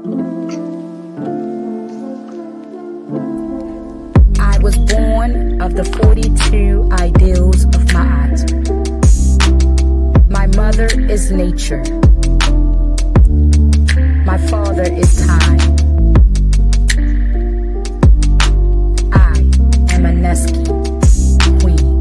I was born of the 42 ideals of Ma'at. My mother is nature. My father is time. I am a Neski queen.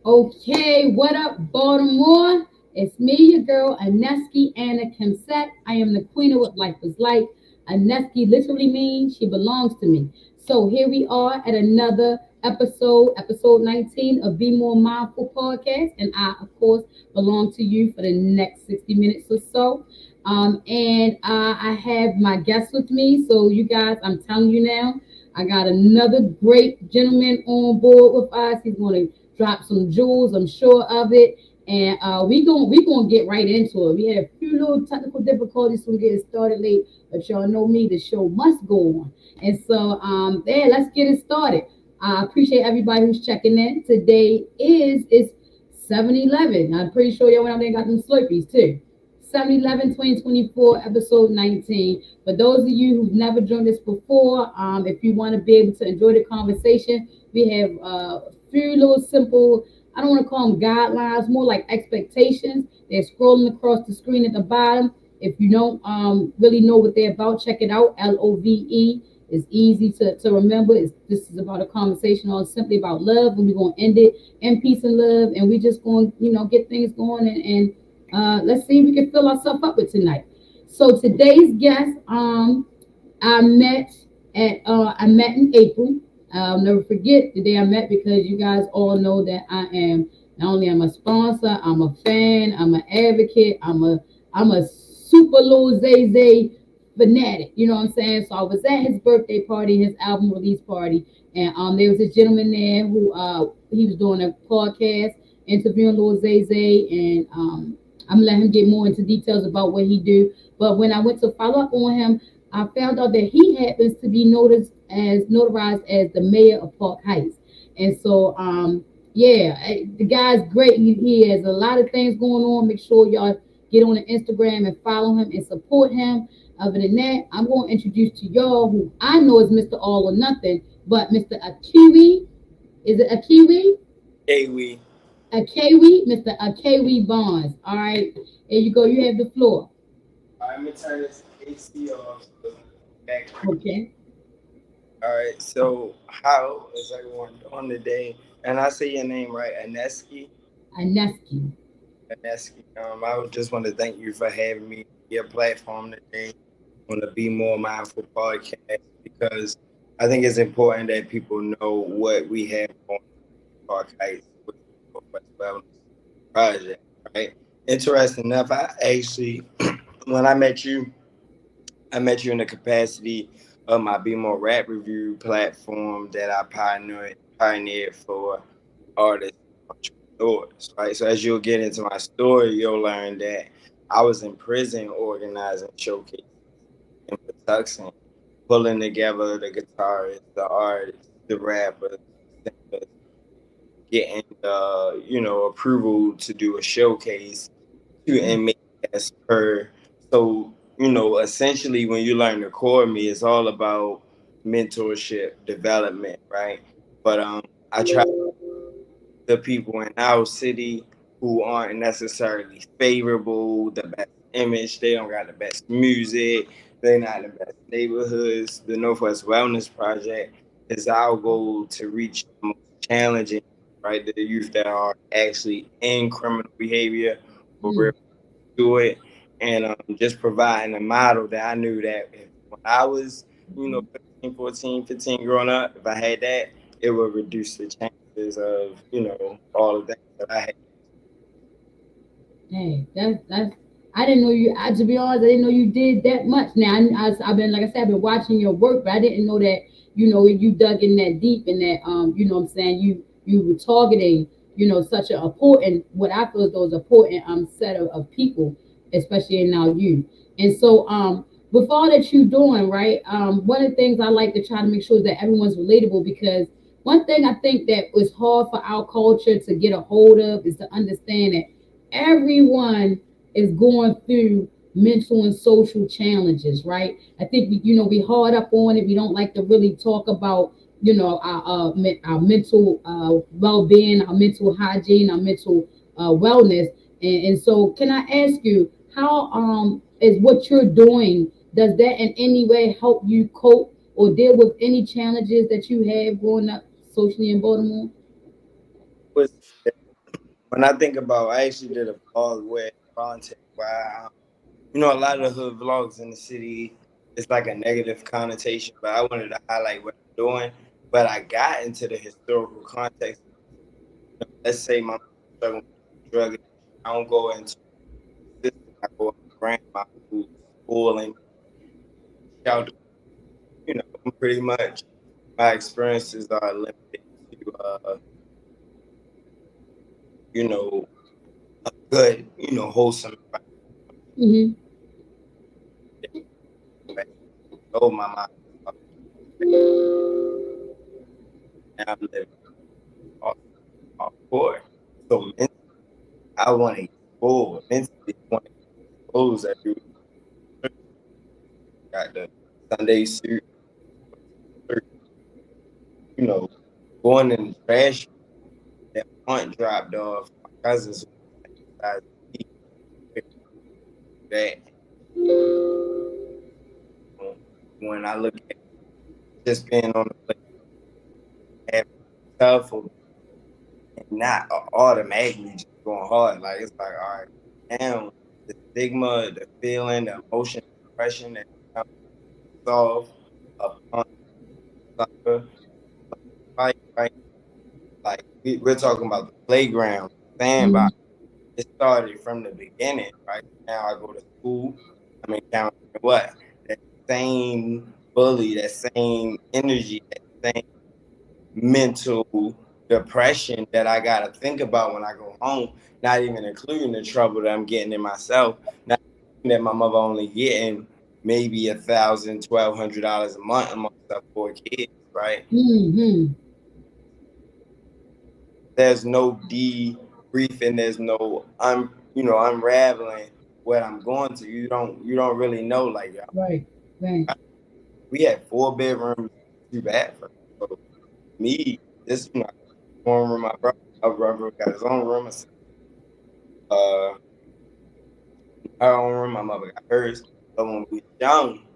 Okay, what up, Baltimore? It's me, your girl, Aneski Anna Kimset. I am the queen of what life is like. Aneski literally means she belongs to me. So here we are at another episode 19 of Be More Mindful podcast. And I, of course, belong to you for the next 60 minutes or so. And I have my guests with me. So you guys, I'm telling you now, I got another great gentleman on board with us. He's going to drop some jewels, I'm sure of it. And we gonna get right into it. We had a few little technical difficulties from getting started late, but y'all know me, the show must go on. And so yeah, let's get it started. I appreciate everybody who's checking in. Today is 7-Eleven. I'm pretty sure y'all went out there and got them Slurpees too. 7-Eleven 2024, episode 19. For those of you who've never joined us before, if you want to be able to enjoy the conversation, we have a few little simple, I don't want to call them guidelines, more like expectations. They're scrolling across the screen at the bottom. If you don't really know what they're about, check it out. LOVE is easy to remember. This is about a conversation all simply about love, and we're going to end it in peace and love, and we just going to get things going and let's see if we can fill ourselves up with tonight. So today's guest, I met in April. I'll never forget the day I met because you guys all know that I am not only I'm a sponsor, I'm a fan, I'm an advocate, I'm a super little Zay Zay fanatic. You know what I'm saying? So I was at his birthday party, his album release party, and there was this gentleman there who he was doing a podcast interviewing Lil Zay Zay, and I'm gonna let him get more into details about what he do. But when I went to follow up on him, I found out that he happens to be notarized as the mayor of Park Heights. And so yeah, the guy's great. He has a lot of things going on. Make sure y'all get on the Instagram and follow him and support him. Other than that, I'm going to introduce to y'all who I know is Mr. All or Nothing, but Mr. Akiwi. Is it Akiwi? Kiwi. Akiwi, Mr. Akiwi Bonds. All right, there you go. You have the floor. I'm gonna turn this AC off. Back. Okay. All right. So, how is everyone doing today? And I say your name right, Aneski. Aneski. Aneski. I would just want to thank you for having me on your platform today on the Be More Mindful podcast, because I think it's important that people know what we have on Park Heights with the Northwest Wellness Project. Right. Interesting enough, I actually when I met you in the capacity of my Be More Rap Review platform that I pioneered for artists and entrepreneurs, right? So as you'll get into my story, you'll learn that I was in prison organizing showcases in Patuxent, pulling together the guitarists, the artists, the rappers, the singers, getting approval to do a showcase to inmates as per. So essentially when you learn the core of me, it's all about mentorship, development, right? But I try the people in our city who aren't necessarily favorable, the best image, they don't got the best music, they're not the best neighborhoods. The Northwest Wellness Project is our goal to reach the most challenging, right? The youth that are actually in criminal behavior or real do it, and just providing a model that I knew that when I was, 13, 14, 15 growing up, if I had that, it would reduce the chances of, all of that I had. Hey, that's. I didn't know you. To be honest, I didn't know you did that much. Now I've been, like I said, I've been watching your work, but I didn't know that you dug in that deep and that what I'm saying, you were targeting such an important, what I feel is those important set of people, especially in our youth. And so with all that you're doing, right? One of the things I like to try to make sure is that everyone's relatable, because One thing I think that was hard for our culture to get a hold of is to understand that everyone is going through mental and social challenges, right? I think we hard up on it. We don't like to really talk about our mental well-being, our mental hygiene, our mental wellness. And so, can I ask you how is what you're doing? Does that in any way help you cope or deal with any challenges that you have growing up socially in Baltimore? Was when I think about, I actually did a vlog where volunteer where a lot of the hood vlogs in the city, it's like a negative connotation, but I wanted to highlight what I'm doing. But I got into the historical context. Let's say my mom struggling with drug addiction. I don't go into this. I go into grandma who's schooling, shelter. Pretty much my experiences are limited to, you know, good, wholesome Mm-hmm. environment. Oh, my mom. Now I'm living off, off court. So mentally, I want to explore. Mentally, I want to expose every week. Got the Sunday suit, you know, going in the trash that aunt dropped off. My cousins decided to keep that. When I look at just being on the plate, having tough or not automatically just going hard, like it's like, all right, now the stigma, the feeling, the emotion, the depression that comes off upon soccer, fight, right? Like we're talking about the playground, Mm-hmm. sandbox. It started from the beginning, right? Now I go to school. I'm encountering what? That same bully, that same energy, that same mental depression that I gotta think about when I go home, not even including the trouble that I'm getting in myself, not that my mother only getting maybe $1,000, $1,200 a month amongst our 4 kids, right? Mm-hmm. There's no debriefing, there's no unraveling what I'm going to. You don't really know. Like Right. Right. we had 4 bedrooms, 2 bathrooms. So me, this one room, my brother got his own room, uh her own room, my mother got hers. But when we were young,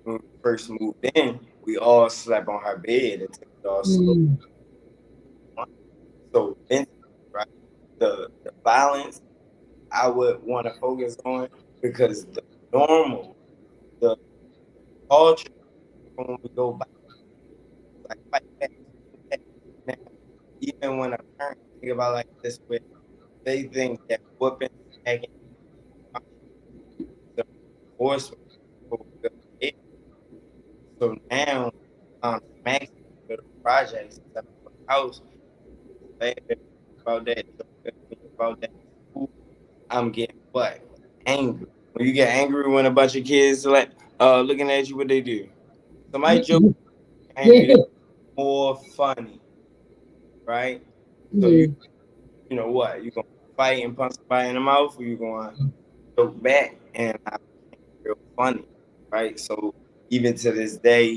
when we first moved in, we all slept on her bed and took it all slow. Mm-hmm. So mentally, right, the violence I would want to focus on, because the normal, the culture when we go back, like fight back, fight back. Now, even when a parent think about like this, where they think that whooping, smacking, the enforcement for good behavior. So now, smacks the projects at the house, laughing about that, joking about that. I'm getting what? Angry. When you get angry when a bunch of kids like looking at you, what they do? Somebody joke angry, Yeah. that's more funny, right? So you Yeah. you know what? You gonna fight and punch somebody in the mouth, or you gonna joke back and I real funny, right? So even to this day,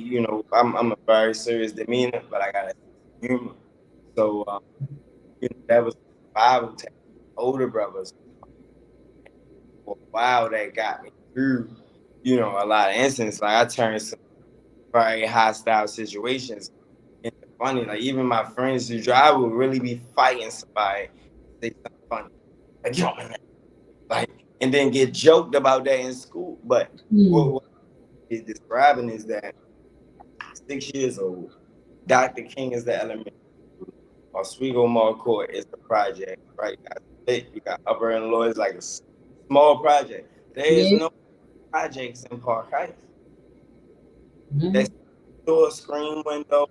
I'm a very serious demeanor, but I got a sense of humor. So that was survival tactic. Older brothers for a while that got me through, a lot of instances. Like I turned some very hostile situations into funny. Like even my friends who drive would really be fighting somebody, say something funny, like yo man, like, and then get joked about that in school. But Mm. what he's describing is that 6 years old, Dr. King is the elementary school, Oswego Mall Court is the project, right? You got split, you got Upper and Lower, it's like a small project. There is Yeah. no projects in Park Heights. Mm-hmm. That's door, screen window,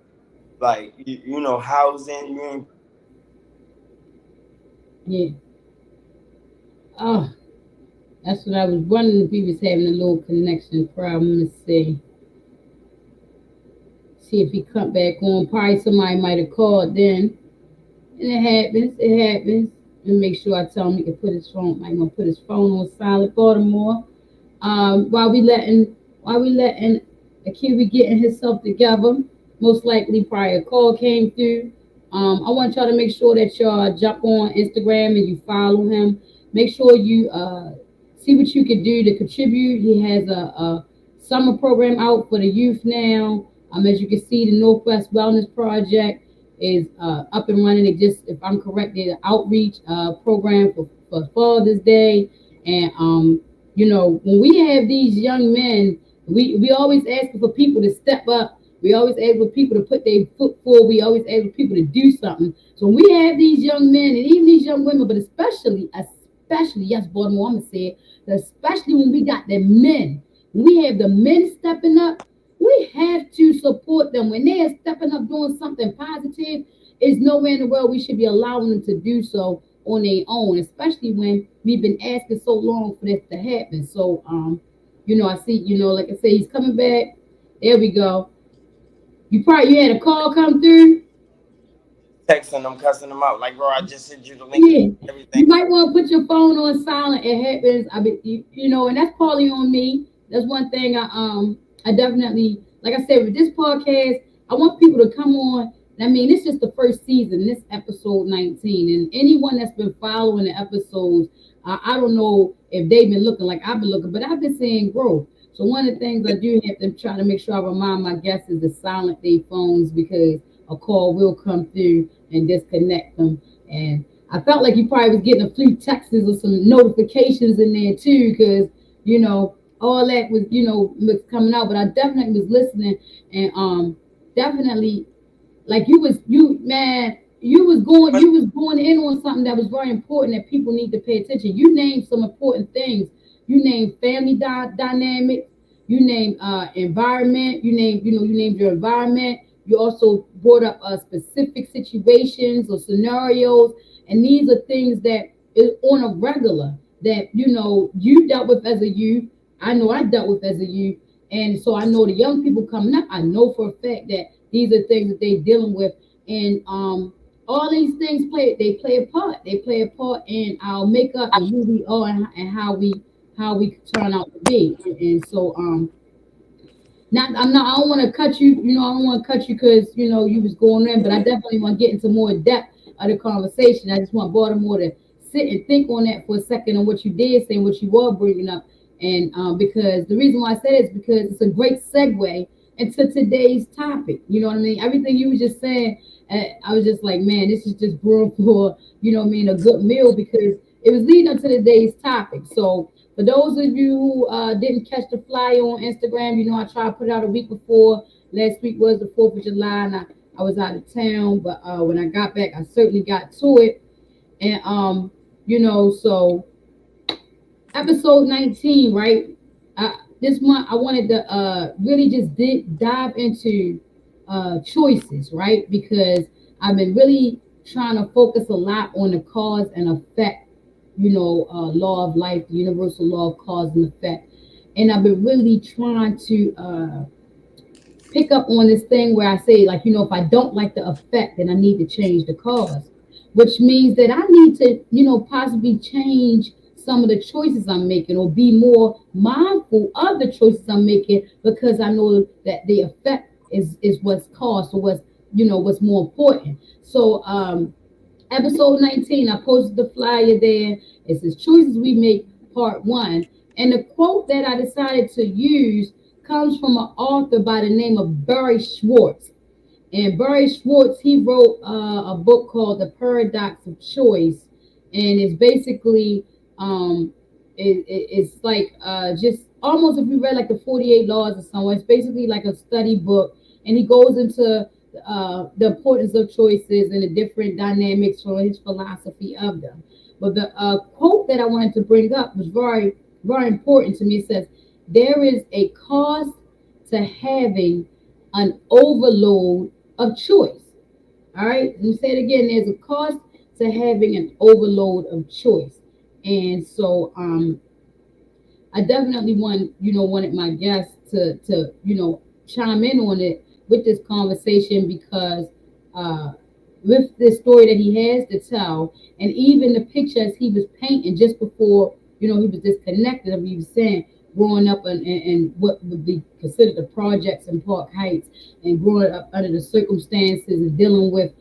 like housing. You ain't Yeah. Oh, that's what I was wondering if he was having a little connection problem. Let's see. See if he come back on. Probably somebody might have called then. And it happens. It happens. And make sure I tell him he can put his phone. Might want to put his phone on silent. Baltimore. While we letting a Kiwi getting himself together. Most likely, probably a call came through. I want y'all to make sure that y'all jump on Instagram and you follow him. Make sure you see what you can do to contribute. He has a summer program out for the youth now. As you can see, the Northwest Wellness Project is up and running. It just, if I'm correct, the outreach program for Father's Day. And when we have these young men, we always asking for people to step up. We always ask for people to put their foot forward. We always ask for people to do something. So when we have these young men and even these young women, but especially, yes, Baltimore, I'm gonna say it, especially when we got the men, when we have the men stepping up, we have to support them. When they are stepping up doing something positive, it's nowhere in the world we should be allowing them to do so on their own, especially when we've been asking so long for this to happen. So I see, like I say, he's coming back. There we go. You had a call come through. Texting them, cussing them out. Like, bro, I just sent you the link Yeah, and everything. you might want to put your phone on silent. It happens. I mean, and that's partly on me. That's one thing I definitely, like I said, with this podcast, I want people to come on. I mean, it's just the first season. This episode 19, and anyone that's been following the episodes, I don't know if they've been looking like I've been looking, but I've been seeing growth. So one of the things I do have to try to make sure I remind my guests is to silent their phones because a call will come through and disconnect them. And I felt like you probably was getting a few texts or some notifications in there too, because all that was coming out. But I definitely was listening and definitely like you was going in on something that was very important that people need to pay attention. You named some important things. You named family dynamics. You named environment. You named your environment. You also brought up specific situations or scenarios, and these are things that is on a regular that you dealt with as a youth. I know I dealt with as a youth, and so I know the young people coming up. I know for a fact that these are things that they're dealing with, and all these things play a part. They play a part in our makeup and who we are and how we turn out to be. And so I don't want to cut you. I don't want to cut you because you was going in, but I definitely want to get into more depth of the conversation. I just want Baltimore to sit and think on that for a second on what you did say and what you were bringing up. And because the reason why I said it is because it's a great segue into today's topic. You know what I mean? Everything you were just saying, I was just like, man, this is just brewing for, a good meal because it was leading up to today's topic. So for those of you who didn't catch the flyer on Instagram, I tried to put it out a week before. Last week was the 4th of July, and I was out of town, but when I got back, I certainly got to it. And, so episode 19, right? This month, I wanted to really just dive into choices, right? Because I've been really trying to focus a lot on the cause and effect law of life, the universal law of cause and effect. And I've been really trying to pick up on this thing where I say, like, if I don't like the effect, then I need to change the cause, which means that I need to, possibly change some of the choices I'm making or be more mindful of the choices I'm making because I know that the effect is what's caused or what's more important. So episode 19, I posted the flyer there. It says choices we make part 1. And the quote that I decided to use comes from an author by the name of Barry Schwartz. And Barry Schwartz, he wrote a book called The Paradox of Choice. And it's basically, it's like just almost if you read like the 48 Laws or something, it's basically like a study book. And he goes into the importance of choices and the different dynamics from his philosophy of them. But the quote that I wanted to bring up was very, very important to me. It says, there is a cost to having an overload of choice. All right, let me say it again. There's a cost to having an overload of choice. And so I definitely wanted my guests to chime in on it with this conversation because uh, with the story that he has to tell, and even the pictures he was painting just before, he was disconnected. I mean, he was saying growing up in what would be considered the projects in Park Heights, and growing up under the circumstances and dealing with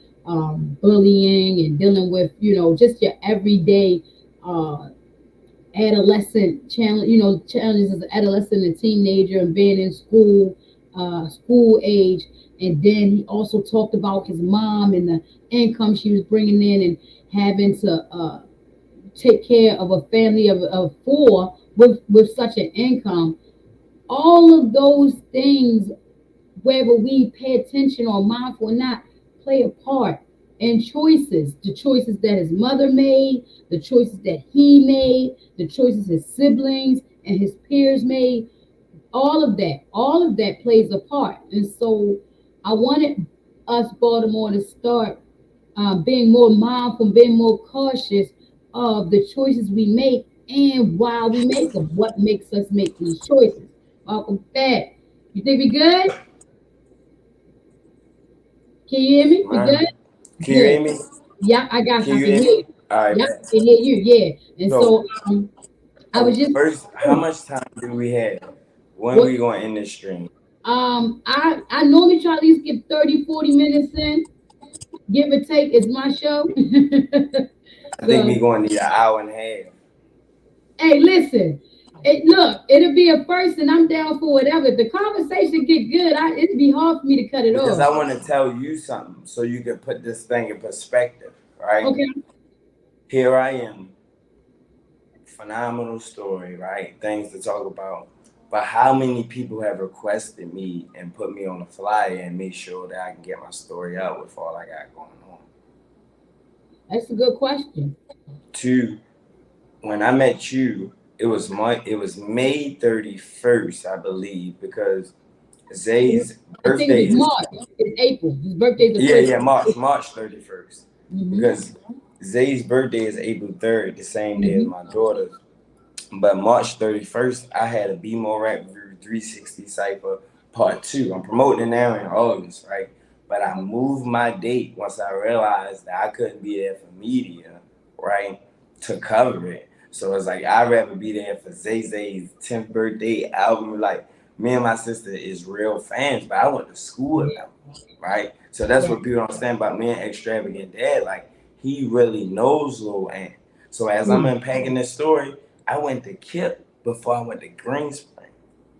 bullying and dealing with, just your everyday uh, adolescent challenge, challenges as an adolescent and teenager and being in school, school age. And then he also talked about his mom and the income she was bringing in and having to take care of a family of four with such an income. All of those things, whether we pay attention or mindful or not, play a part in choices. The choices that his mother made, the choices that he made, the choices his siblings and his peers made. All of that plays a part. And so I wanted us, Baltimore, to start being more mindful, being more cautious of the choices we make and why we make them. What makes us make these choices? Welcome back. You think we good? Can you hear me? We Man, good? can you hear Good. me? Yeah, I got Can you. I you can hear hear me? you. All right, Yep, bet. I can hear you. Yeah. And So, so I was just first, how much time do we have? When what we going to end this stream? I normally try to at least get 30, 40 minutes in, give or take. It's my show. I think we So going to need an hour and a half. hey, listen. Look, it'll be a first, and I'm down for whatever. If the conversation get good, it'd be hard for me to cut it Because off. I want to tell you something so you can put this thing in perspective, right? Okay. Here I am, phenomenal story, right? Things to talk about. But how many people have requested me and put me on the flyer and make sure that I can get my story out with all I got going on? That's a good question. Two, when I met you, it was May 31st, I believe, because Zay's I think it birthday was is March. It's April. His birthday's the yeah, first. yeah, March 31st. Mm-hmm. Because Zay's birthday is April 3rd, the same day as Mm-hmm. my daughter's. But March 31st, I had a Be More Rap Review 360 Cypher Part 2. I'm promoting it now in August, right? But I moved my date once I realized that I couldn't be there for media, right? To cover it. So it's like, I'd rather be there for Zay Zay's 10th birthday album. Like, me and my sister is real fans, but I went to school with them, right? So that's Right. what people don't understand about me and Extravagant Dad. Like, he really knows Lil Ant. So as I'm Mm, unpacking this story, I went to Kip before I went to Green Spring,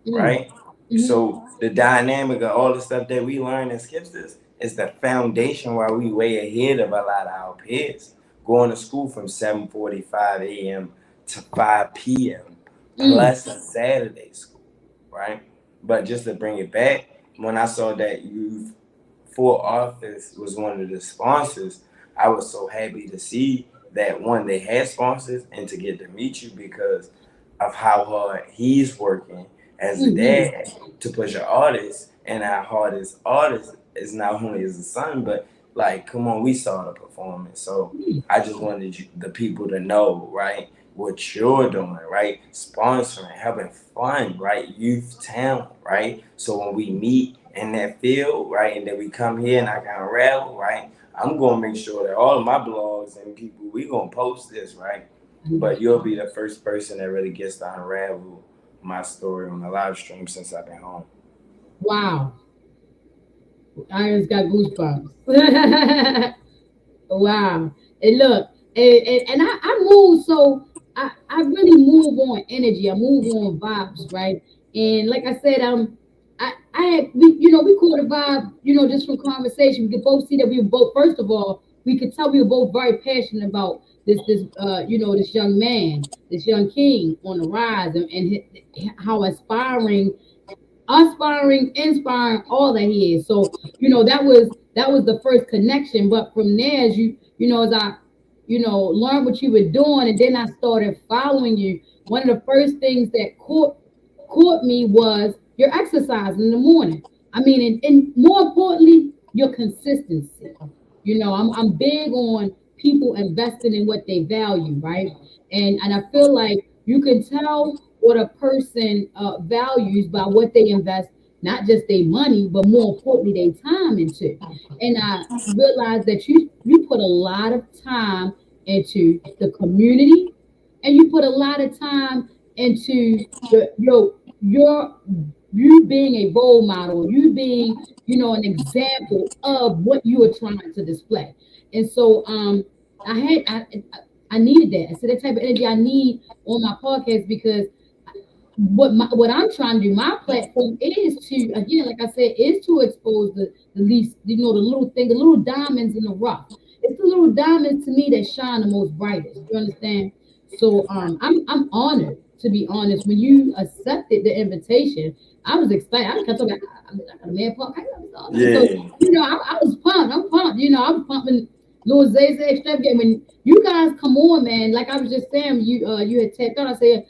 mm, right? mm, So the dynamic of all the stuff that we learn in Skips is the foundation why we way ahead of a lot of our peers. Going to school from 7:45 a.m. to 5 p.m. mm, plus a Saturday school, right? But just to bring it back, when I saw that Youth for Office was one of the sponsors, I was so happy to see that one, they had sponsors and to get to meet you because of how hard he's working as a mm, dad to push an artist, and how hard his artist is not only as a son, but like, come on, we saw the performance. So mm. I just wanted the people to know, right, what you're doing, right? Sponsoring, having fun, right? Youth talent, right? So when we meet in that field, right, and then we come here and I can unravel, right? I'm gonna make sure that all of my blogs and people, we gonna post this, right? But you'll be the first person that really gets to unravel my story on the live stream since I've been home. Wow. I just got goosebumps. Wow. And look, and I move, so I really move on energy. I move on vibes, right? And like I said, I had we caught a vibe, just from conversation. We could both see that we were both, first of all, we could tell we were both very passionate about this young man, this young king on the rise, and how inspiring, all that he is. So, that was the first connection. But from there, as as I, learned what you were doing, and then I started following you. One of the first things that caught me was your exercise in the morning. I mean, and more importantly, your consistency. I'm big on people investing in what they value, right? And I feel like you can tell what a person values by what they invest, not just their money, but more importantly, their time into. And I realized that you put a lot of time into the community, and you put a lot of time into your you being a role model, you being, an example of what you are trying to display. And so I had I needed that. I said that type of energy I need on my podcast, because what I'm trying to do, my platform is to, again, like I said, is to expose the least, the little thing, the little diamonds in the rough. It's the little diamonds to me that shine the most brightest. You understand? So I'm honored, to be honest. When you accepted the invitation, I was excited. I kept talking. I got a man pump. So Yeah. I was pumped. I'm pumped. I was pumping Lil Zay's extravagant. When you guys come on, man, like I was just saying, you had tapped out. I said,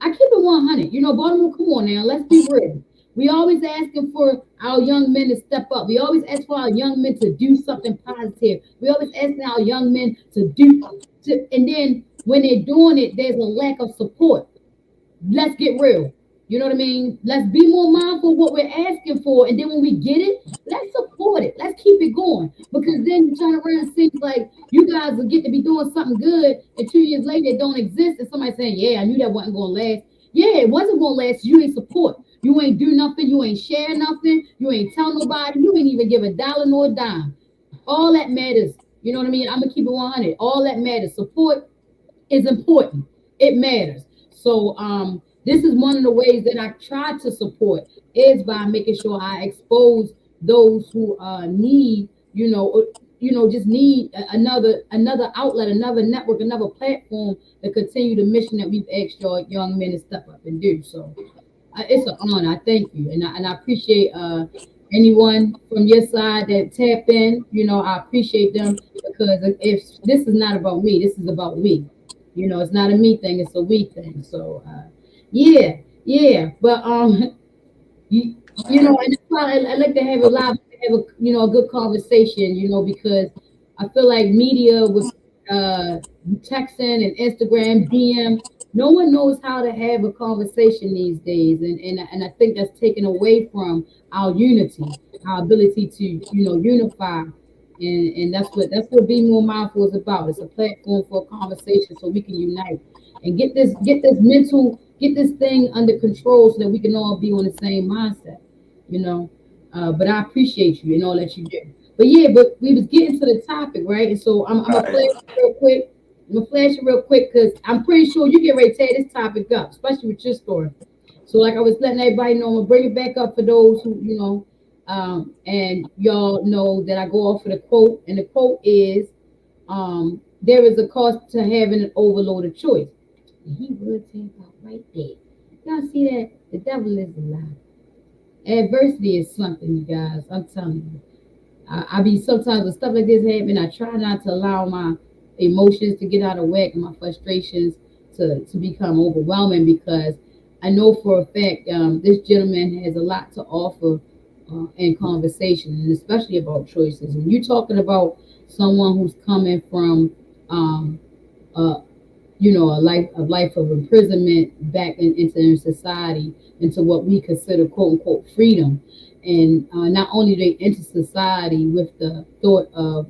I keep it 100. Baltimore, come on now. Let's be real. We always asking for our young men to step up. We always ask for our young men to do something positive. We always asking our young men and then when they're doing it, there's a lack of support. Let's get real. You know what I mean? Let's be more mindful of what we're asking for. And then when we get it, let's support it. Let's keep it going. Because then you turn around and seems like you guys will get to be doing something good, and 2 years later it don't exist. And somebody saying, yeah, I knew that wasn't gonna last. Yeah, it wasn't gonna last. You ain't support. You ain't do nothing, you ain't share nothing, you ain't tell nobody, you ain't even give a dollar nor a dime. All that matters. You know what I mean? I'm gonna keep it 100. All that matters. Support is important. It matters. So this is one of the ways that I try to support, is by making sure I expose those who need, just need another outlet, another network, another platform to continue the mission that we've asked your young men to step up and do. So it's an honor. I thank you, and I appreciate anyone from your side that tap in. I appreciate them, because if this is not about me, this is about we. It's not a me thing; it's a we thing. So yeah, yeah. But and that's why I like to have a live, have a good conversation. Because I feel like media with texting and Instagram, DM, no one knows how to have a conversation these days, and I think that's taken away from our unity, our ability to unify. And that's what being more mindful is about. It's a platform for a conversation, so we can unite and get this thing under control, so that we can all be on the same mindset. you know. But I appreciate you and all that you do. But yeah, but we was getting to the topic, right? And so I'm gonna flash it real quick. I'm gonna flash it real quick, because I'm pretty sure you get ready to tear this topic up, especially with your story. So like I was letting everybody know, I'm gonna bring it back up for those who, and y'all know that I go off of the quote, and the quote is, there is a cost to having an overloaded choice. And he would take out right there. Y'all see that? The devil is a lie. Adversity is something, you guys. I'm telling you. I be sometimes when stuff like this happen, I try not to allow my emotions to get out of whack and my frustrations to become overwhelming, because I know for a fact this gentleman has a lot to offer in conversation, and especially about choices. When you're talking about someone who's coming from uh, a life of imprisonment back into society, into what we consider quote unquote freedom. And not only they enter society with the thought of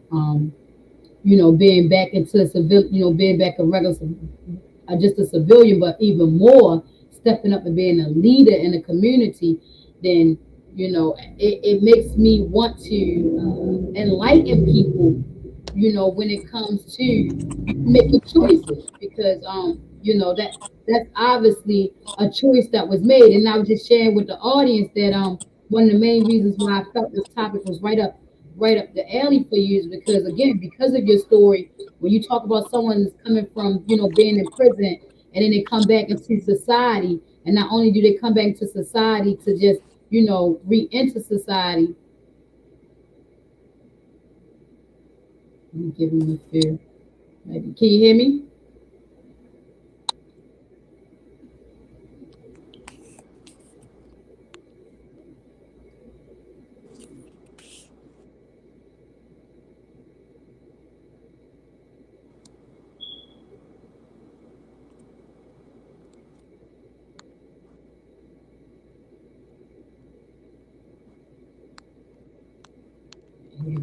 being back into civil, being back a regular, just a civilian, but even more stepping up and being a leader in the community, then it makes me want to enlighten people, when it comes to making choices, because that's obviously a choice that was made. And I was just sharing with the audience that one of the main reasons why I felt this topic was right up the alley for you is because, again, because of your story, when you talk about someone that's coming from being in prison, and then they come back into society, and not only do they come back into society to just re-enter society. Let me give them a few. Maybe. Can you hear me?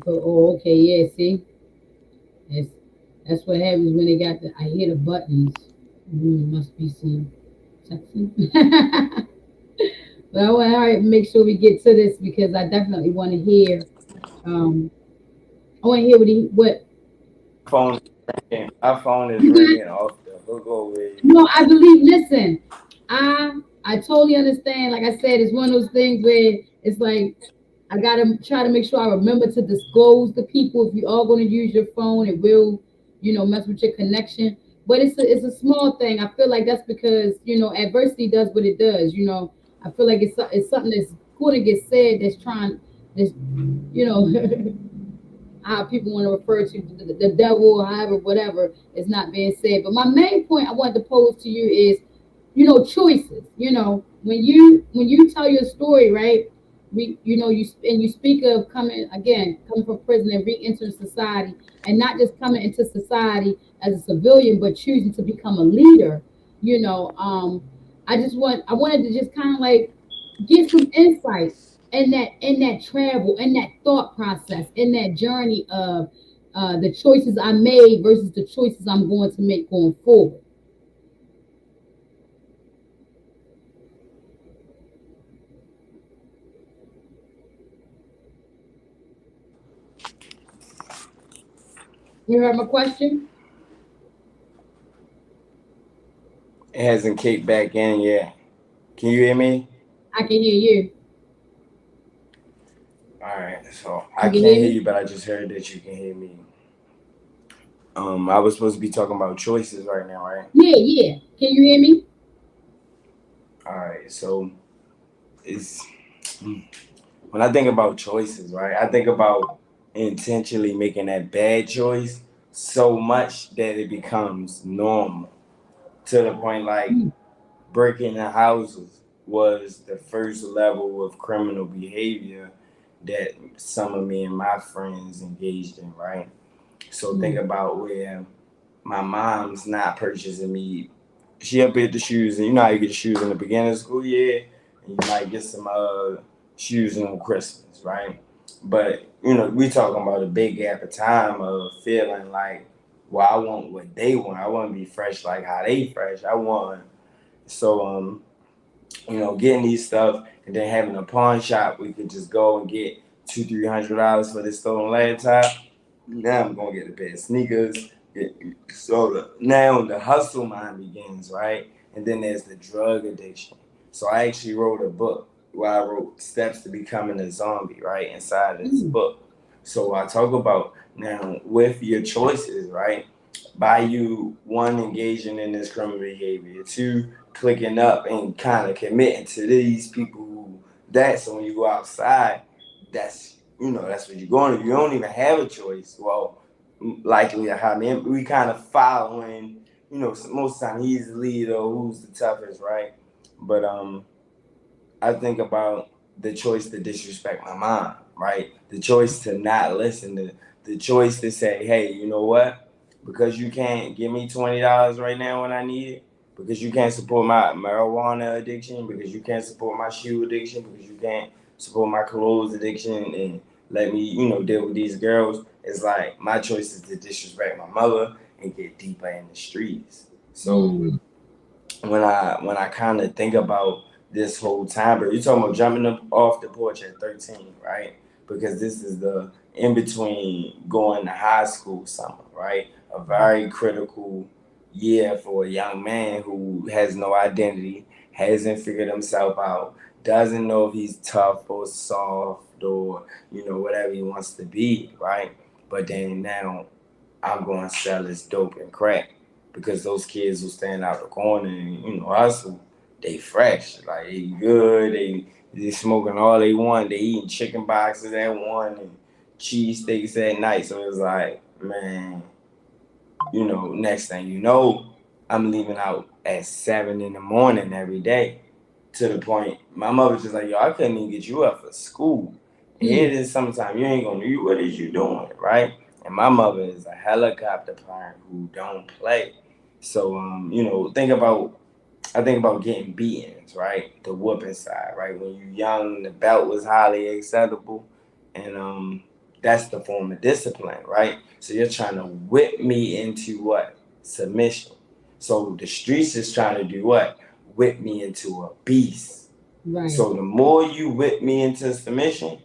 Oh, okay, yeah. See, that's that's what happens when they got the. I hear the buttons. Must be some texting. But I want to make sure we get to this because I definitely want to hear. Um, I want to hear what Phone is ringing. My phone is you got. ringing off the hook over here. No, I believe. Listen, I totally understand. Like I said, it's one of those things where it's like I gotta try to make sure I remember to disclose to people if you are going to use your phone, it will, mess with your connection. But it's a small thing. I feel like that's because adversity does what it does. I feel like it's something that's going to get said that's trying that's you know how people want to refer to the devil, however, whatever is not being said. But my main point I wanted to pose to you is, choices. When you tell your story, right? You speak of coming from prison and re-entering society, and not just coming into society as a civilian, but choosing to become a leader. I wanted to just kind of like get some insight in that travel, in that thought process, in that journey of the choices I made versus the choices I'm going to make going forward. You heard my question? It hasn't kicked back in yet. Can you hear me? I can hear you. All right. So I You can can't hear hear me? you, but I just heard that you can hear me. I was supposed to be talking about choices right now, right? Yeah, yeah. Can you hear me? All right. So it's when I think about choices, right? I think about intentionally making that bad choice so much that it becomes normal to the point like Mm, breaking the houses was the first level of criminal behavior that some of me and my friends engaged in, right? So think mm, about where my mom's not purchasing me. She up at the shoes, and you know how you get shoes in the beginning of the school year, and you might get some shoes on Christmas, right? But we talking about a big gap of time of feeling like, well, I want what they want. I want to be fresh like how they fresh. I want so getting these stuff and then having a pawn shop, we could just go and get $200-300 for this stolen laptop. Now I'm gonna get a pair of sneakers. So now the hustle mind begins, right? And then there's the drug addiction. So I actually wrote a book where I wrote steps to becoming a zombie, right? Inside of this mm, book. So I talk about now with your choices, right? By you one engaging in this criminal behavior, two clicking up and kind of committing to these people who that. So when you go outside, that's what you're going to. You don't even have a choice. Well, likely how we kind of following. Most of the time he's the leader, who's the toughest, right? But I think about the choice to disrespect my mom, right? The choice to not listen, the choice to say, hey, you know what? Because you can't give me $20 right now when I need it, because you can't support my marijuana addiction, because you can't support my shoe addiction, because you can't support my clothes addiction and let me, deal with these girls. It's like my choice is to disrespect my mother and get deeper in the streets. So mm, when I kind of think about this whole time, but you're talking about jumping up off the porch at 13, right? Because this is the in between going to high school summer, right? A very critical year for a young man who has no identity, hasn't figured himself out, doesn't know if he's tough or soft or whatever he wants to be, right? But then now I'm going to sell this dope and crack because those kids who stand out the corner and hustle, they fresh, like they good, they smoking all they want, they eating chicken boxes at one and cheesesteaks at night. So it's like, man, next thing you know, I'm leaving out at 7 in the morning every day. To the point, my mother's just like, yo, I couldn't even get you up for school. And here mm. it is, sometime you ain't gonna do what is you doing, right? And my mother is a helicopter parent who don't play. So I think about getting beatings, right? The whooping side, right? When you young, the belt was highly acceptable. And That's the form of discipline, right? So you're trying to whip me into what? Submission. So the streets is trying to do what? Whip me into a beast. Right. So the more you whip me into submission,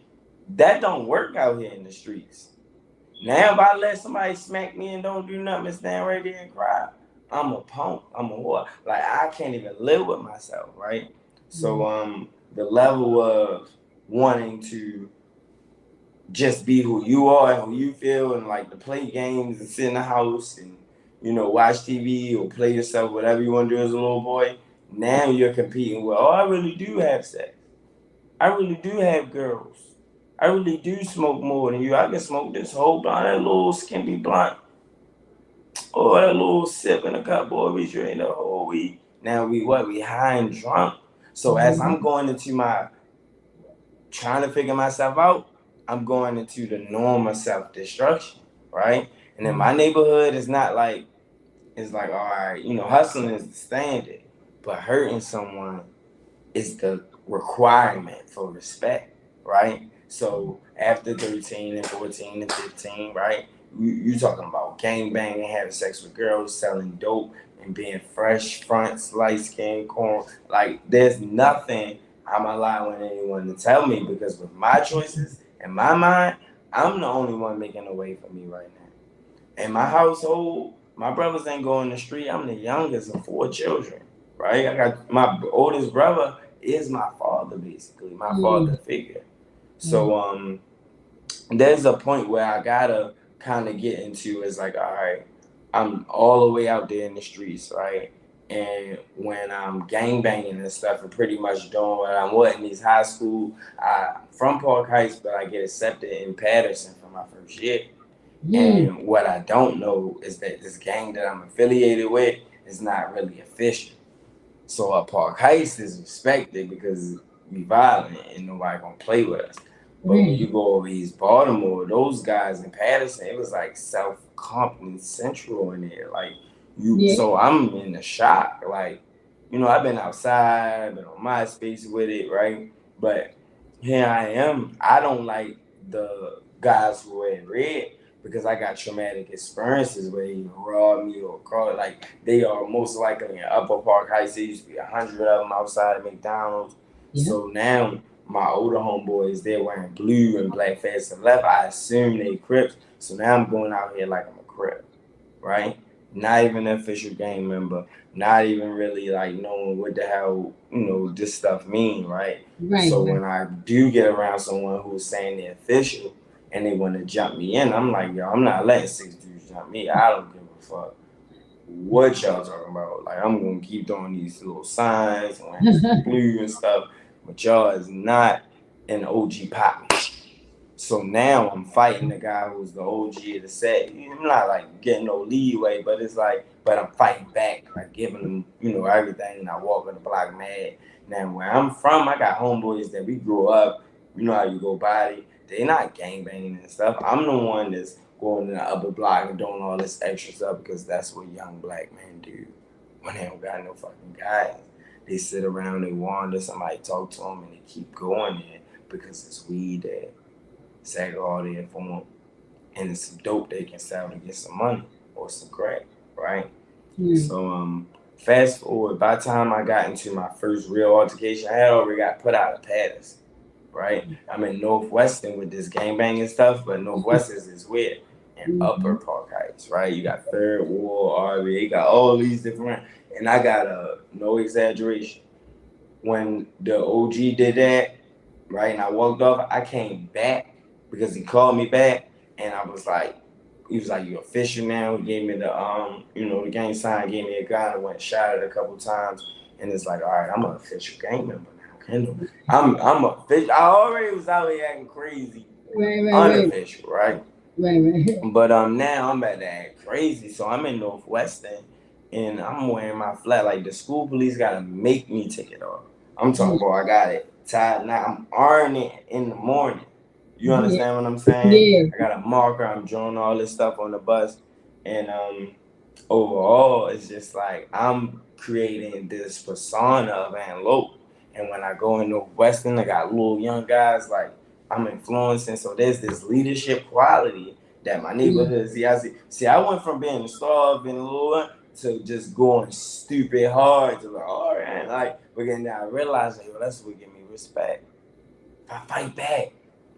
that don't work out here in the streets. Now if I let somebody smack me and don't do nothing and stand right there and cry, I'm a punk. I'm a whore. Like I can't even live with myself, right? So the level of wanting to just be who you are and who you feel and like to play games and sit in the house and watch TV or play yourself, whatever you want to do as a little boy. Now you're competing with, oh, I really do have sex. I really do have girls. I really do smoke more than you. I can smoke this whole blunt, that little skimpy blunt, or that little sip in a cup, boy, we drink the whole week. Now we what? We high and drunk. So as I'm going into my trying to figure myself out, I'm going into the norm of self-destruction, right? And in my neighborhood, it's not like, it's like, all right, hustling is the standard, but hurting someone is the requirement for respect, right? So after 13 and 14 and 15, right, you talking about gang banging, having sex with girls, selling dope, and being fresh fronts, light skin, corn. Like, there's nothing I'm allowing anyone to tell me, because with my choices in my mind, I'm the only one making a way for me right now. In my household, my brothers ain't going the street. I'm the youngest of 4 children, right? I got my oldest brother is my father, basically, my father figure. So there's a point where I gotta kind of get into, is like, all right, I'm all the way out there in the streets, right? And when I'm gang banging and stuff and pretty much doing what I'm in these high school, I'm from Park Heights, but I get accepted in Patterson for my first year. And what I don't know is that this gang that I'm affiliated with is not really official. So Park Heights is respected because we violent and nobody gonna play with us. But when you go over East Baltimore, those guys in Patterson, it was like South Compton Central in there. Like so I'm in the shock. Like, I've been outside, I've been on MySpace with it, right? But here I am. I don't like the guys who wear red, because I got traumatic experiences where he robbed me or called. Like, they are most likely in Upper Park Heights. There used to be 100 of them outside of McDonald's. So now my older homeboys, they're wearing blue and black fast and left. I assume they Crips. So now I'm going out here like I'm a Crip, right? Not even an official gang member. Not even really like knowing what the hell, this stuff mean, right? So when I do get around someone who's saying they're official, and they want to jump me in, I'm like, yo, I'm not letting 6 dudes jump me. I don't give a fuck what y'all talking about. Like, I'm going to keep throwing these little signs and blue and stuff, but y'all is not an OG pop. So now I'm fighting the guy who's the OG of the set. I'm not like getting no leeway, but it's like, but I'm fighting back, like giving them, everything, and I walk on the block mad. Now, where I'm from, I got homeboys that we grew up, how you go body. They're not gangbanging and stuff. I'm the one that's going in the upper block and doing all this extra stuff, because that's what young black men do when they don't got no fucking guys. They sit around, they wander, somebody talk to them, and they keep going there because it's weed there. Sag all there for them, and it's some dope they can sell to get some money or some crack, right? So fast forward, by the time I got into my first real altercation, I had already got put out of Patterson, right? I'm in Northwestern with this gangbanging stuff, but Northwestern is weird. And Upper Park Heights, right? You got Third Ward, RV, you got all these different, and I got no exaggeration. When the OG did that, right, and I walked off, I came back because he called me back, and I was like, he was like, you official now? He gave me the the gang sign, gave me a gun, I went and shot it a couple times, and it's like, all right, I'm an official gang member now. I'm official. I already was out here acting crazy, unofficial, right? But now I'm about to act crazy, so I'm in Northwestern, and I'm wearing my flat. Like, the school police gotta make me take it off. I'm talking about I got it tied now. I'm ironing it in the morning. You understand what I'm saying? I got a marker. I'm drawing all this stuff on the bus, and overall, it's just like I'm creating this persona of Antelope. And when I go in Northwestern, I got little young guys like I'm influencing. So there's this leadership quality that my neighborhood see. I went from being starved and Lord to just going stupid hard to like, all right, like, but then I realized, like, yo, that's what give me respect. If I fight back,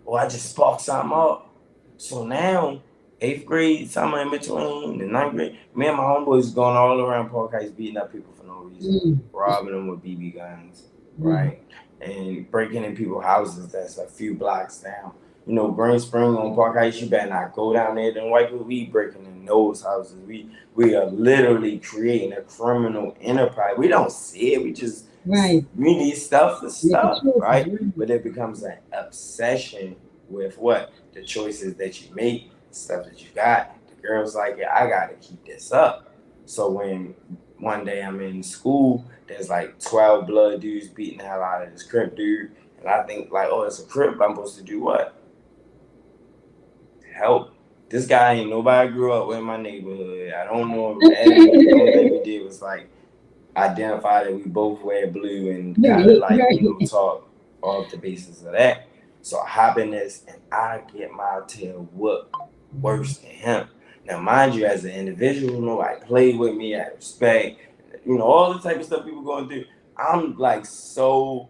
or I just spark something up. So now, 8th grade, somewhere in between, the 9th grade, me and my homeboys going all around Park Heights beating up people for no reason, robbing them with BB guns, right? And breaking in people's houses that's a few blocks down. You know, Green Spring on Park Heights, you better not go down there. Then white people, we breaking in those houses. We are literally creating a criminal enterprise. We don't see it. We just we need stuff for stuff, right? But it becomes an obsession with what? The choices that you make, stuff that you got. The girl's like, yeah, I gotta keep this up. So when one day I'm in school, there's like 12 blood dudes beating the hell out of this Crip dude. And I think like, oh, it's a Crip. I'm supposed to do what? Help. This guy ain't nobody grew up with in my neighborhood. I don't know him. The only thing we did was like identify that we both wear blue and kind of like, talk off the basis of that. So I hop in this and I get my tail whooped worse than him. Now, mind you, as an individual, nobody played with me, I had respect, all the type of stuff people going through. I'm like so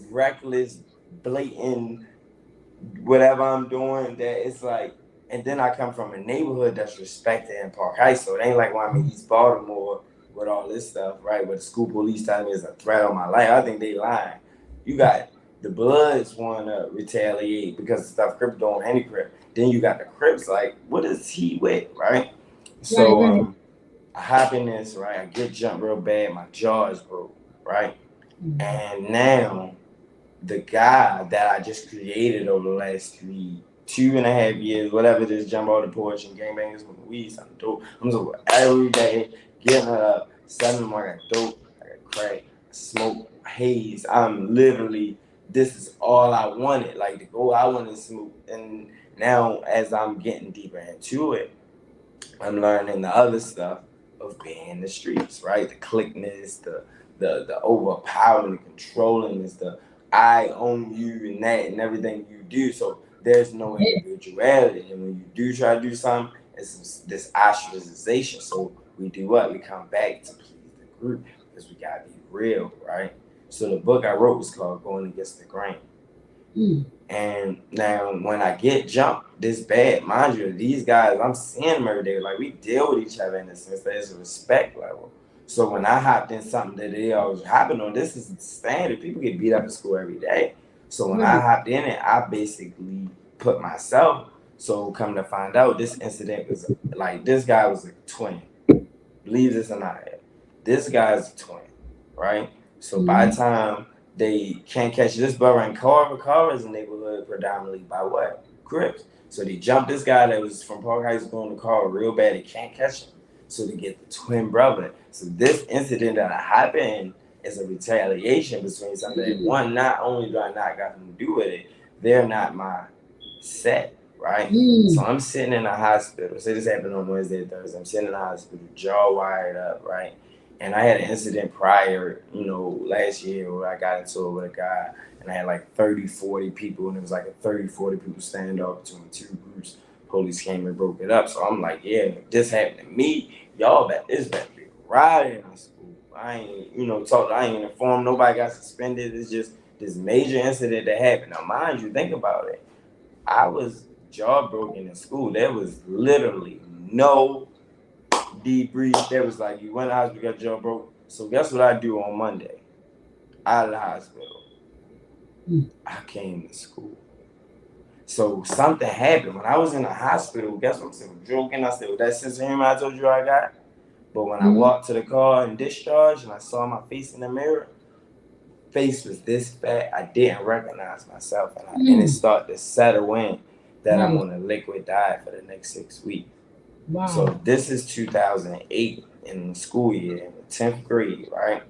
reckless, blatant, whatever I'm doing that it's like, and then I come from a neighborhood that's respected in Park Heights, so it ain't like when I'm in East Baltimore with all this stuff, right? Where the school police telling me it's a threat on my life. I think they lying. You got the Bloods want to retaliate because of stuff Crips doing any Crip. Then you got the Crips like, what is he with, right? So I hop in this, right? I get jumped real bad. My jaw is broke, right? And now the guy that I just created over the last 2.5 years, whatever this jump on the porch and gangbangers with weed, something dope. I'm so every day getting up, 7 in the morning, I got dope, I got crack, I smoke, haze. I'm literally, this is all I wanted, like the goal I wanted to smoke. And now as I'm getting deeper into it, I'm learning the other stuff of being in the streets, right? The clickness, the overpowering, the controlling is the I own you and that and everything you do. So there's no individuality. And when you do try to do something, it's this ostracization. So we do what? We come back to please the group because we gotta be real, right? So the book I wrote was called Going Against the Grain. And now when I get jumped this bad, mind you, these guys, I'm seeing them every day. Like we deal with each other in the sense there's a respect level. So when I hopped in something that they always hopping on, this is standard. People get beat up in school every day. So when I hopped in it, I basically put myself. So come to find out, this incident was like, this guy was a twin. Believe this or not, this guy's a twin, right? So by the time they can't catch this brother in Carver is a neighborhood predominantly by what? Crips. So they jumped this guy that was from Park Heights going to Carver real bad. They can't catch him. So they get the twin brother. So this incident that happened is a retaliation between something that one, not only do I not got nothing to do with it, they're not my set, right? So I'm sitting in a hospital. Say this happened on Wednesday, Thursday. I'm sitting in a hospital, jaw wired up, right? And I had an incident prior, last year where I got into it with a guy and I had like 30, 40 people and it was like a 30, 40 people standoff between two groups. Police came and broke it up. So I'm like, yeah, if this happened to me, this better be right in school. I ain't, I ain't informed. Nobody got suspended. It's just this major incident that happened. Now, mind you, think about it. I was jaw broken in school. There was literally no debrief. There was like, you went to the hospital, got jaw broke. So guess what I do on Monday? Out of the hospital. I came to school. So something happened. When I was in the hospital, guess what I'm saying? Joking, I said, that sense of humor I told you I got. But when I walked to the car and discharged and I saw my face in the mirror, face was this fat, I didn't recognize myself. And it started to settle in that I'm on a liquid diet for the next 6 weeks. Wow. So this is 2008 in the school year, in the 10th grade, right?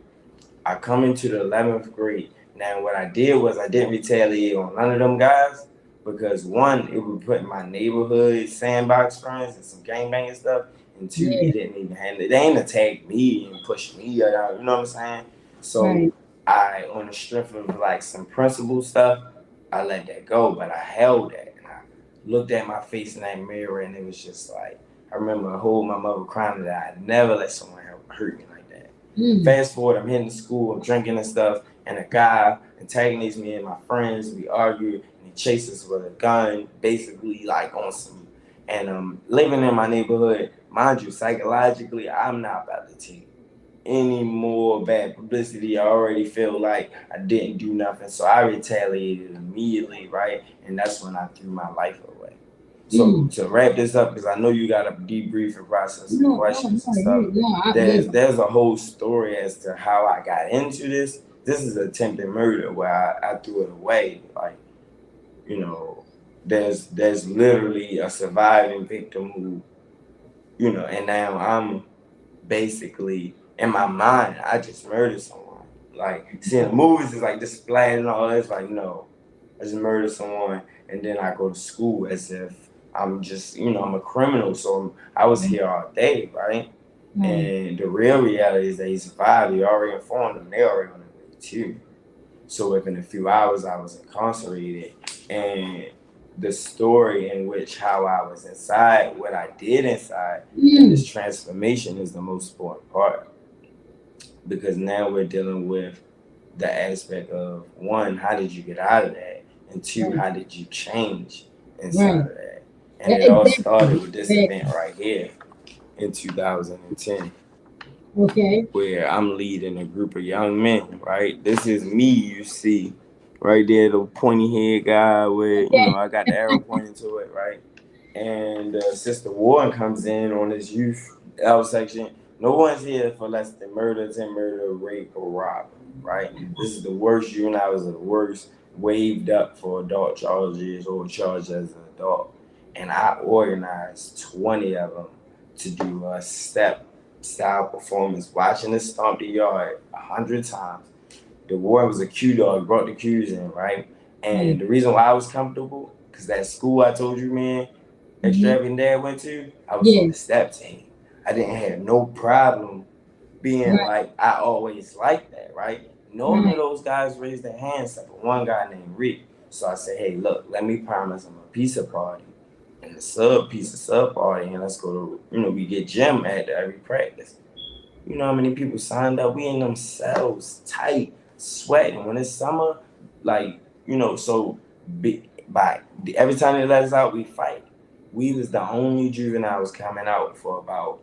I come into the 11th grade. Now, what I did was I didn't retaliate on none of them guys because one, it would put my neighborhood sandbox friends and some gangbanging stuff, and two, they didn't even handle it. They ain't attack me and push me around, you know what I'm saying? So I, on the strength of like some principle stuff, I let that go, but I held that and I looked at my face in that mirror, and it was just like, I remember holding my mother crying that I never let someone hurt me like that. Fast forward, I'm hitting the school, I'm drinking and stuff, and a guy antagonized me and my friends. We argued, and he chased us with a gun, basically like on some. And living in my neighborhood, mind you, psychologically, I'm not about to take any more bad publicity. I already feel like I didn't do nothing, so I retaliated immediately, right? And that's when I threw my life away. So to wrap this up, because I know you got to debrief and process some questions and stuff. There's a whole story as to how I got into this. This is attempted murder where I threw it away. Like, you know, there's literally a surviving victim who, you know, and now I'm basically in my mind, I just murdered someone. Like, seeing the movies is like this splat and all that. It's like, no, I just murdered someone, and then I go to school as if I'm just, you know, I'm a criminal. So I was here all day, right? And the real reality is that he survived. He already informed them. They already on the way too. So within a few hours, I was incarcerated, and the story in which how I was inside, what I did inside, this transformation is the most important part. Because now we're dealing with the aspect of, one, how did you get out of that? And two, how did you change inside of that? And it all started with this event right here in 2010. Okay. Where I'm leading a group of young men, right? This is me, you see, right there, the pointy head guy with, you know, I got the arrow pointing to it, right? And Sister Warren comes in on this youth L section. No one's here for less than murder, attempted murder, rape, or robbery, right? This is the worst. Juveniles are the worst, waived up for adult charges or charged as an adult. And I organized 20 of them to do a step style performance, watching us stomp the yard 100 times. The Warren was a Q dog, brought the Qs in, right? And the reason why I was comfortable, because that school I told you, man, extravagant dad went to, I was on the step team. I didn't have no problem being like, I always liked that, right? None of those guys raised their hands except for one guy named Rick. So I said, hey, look, let me promise him a pizza party and a sub party, and let's go to, you know, we get gym at every practice. You know how many people signed up? We in them cells, tight, sweating. When it's summer, like, you know, so by every time they let us out, we fight. We was the only juveniles coming out for about,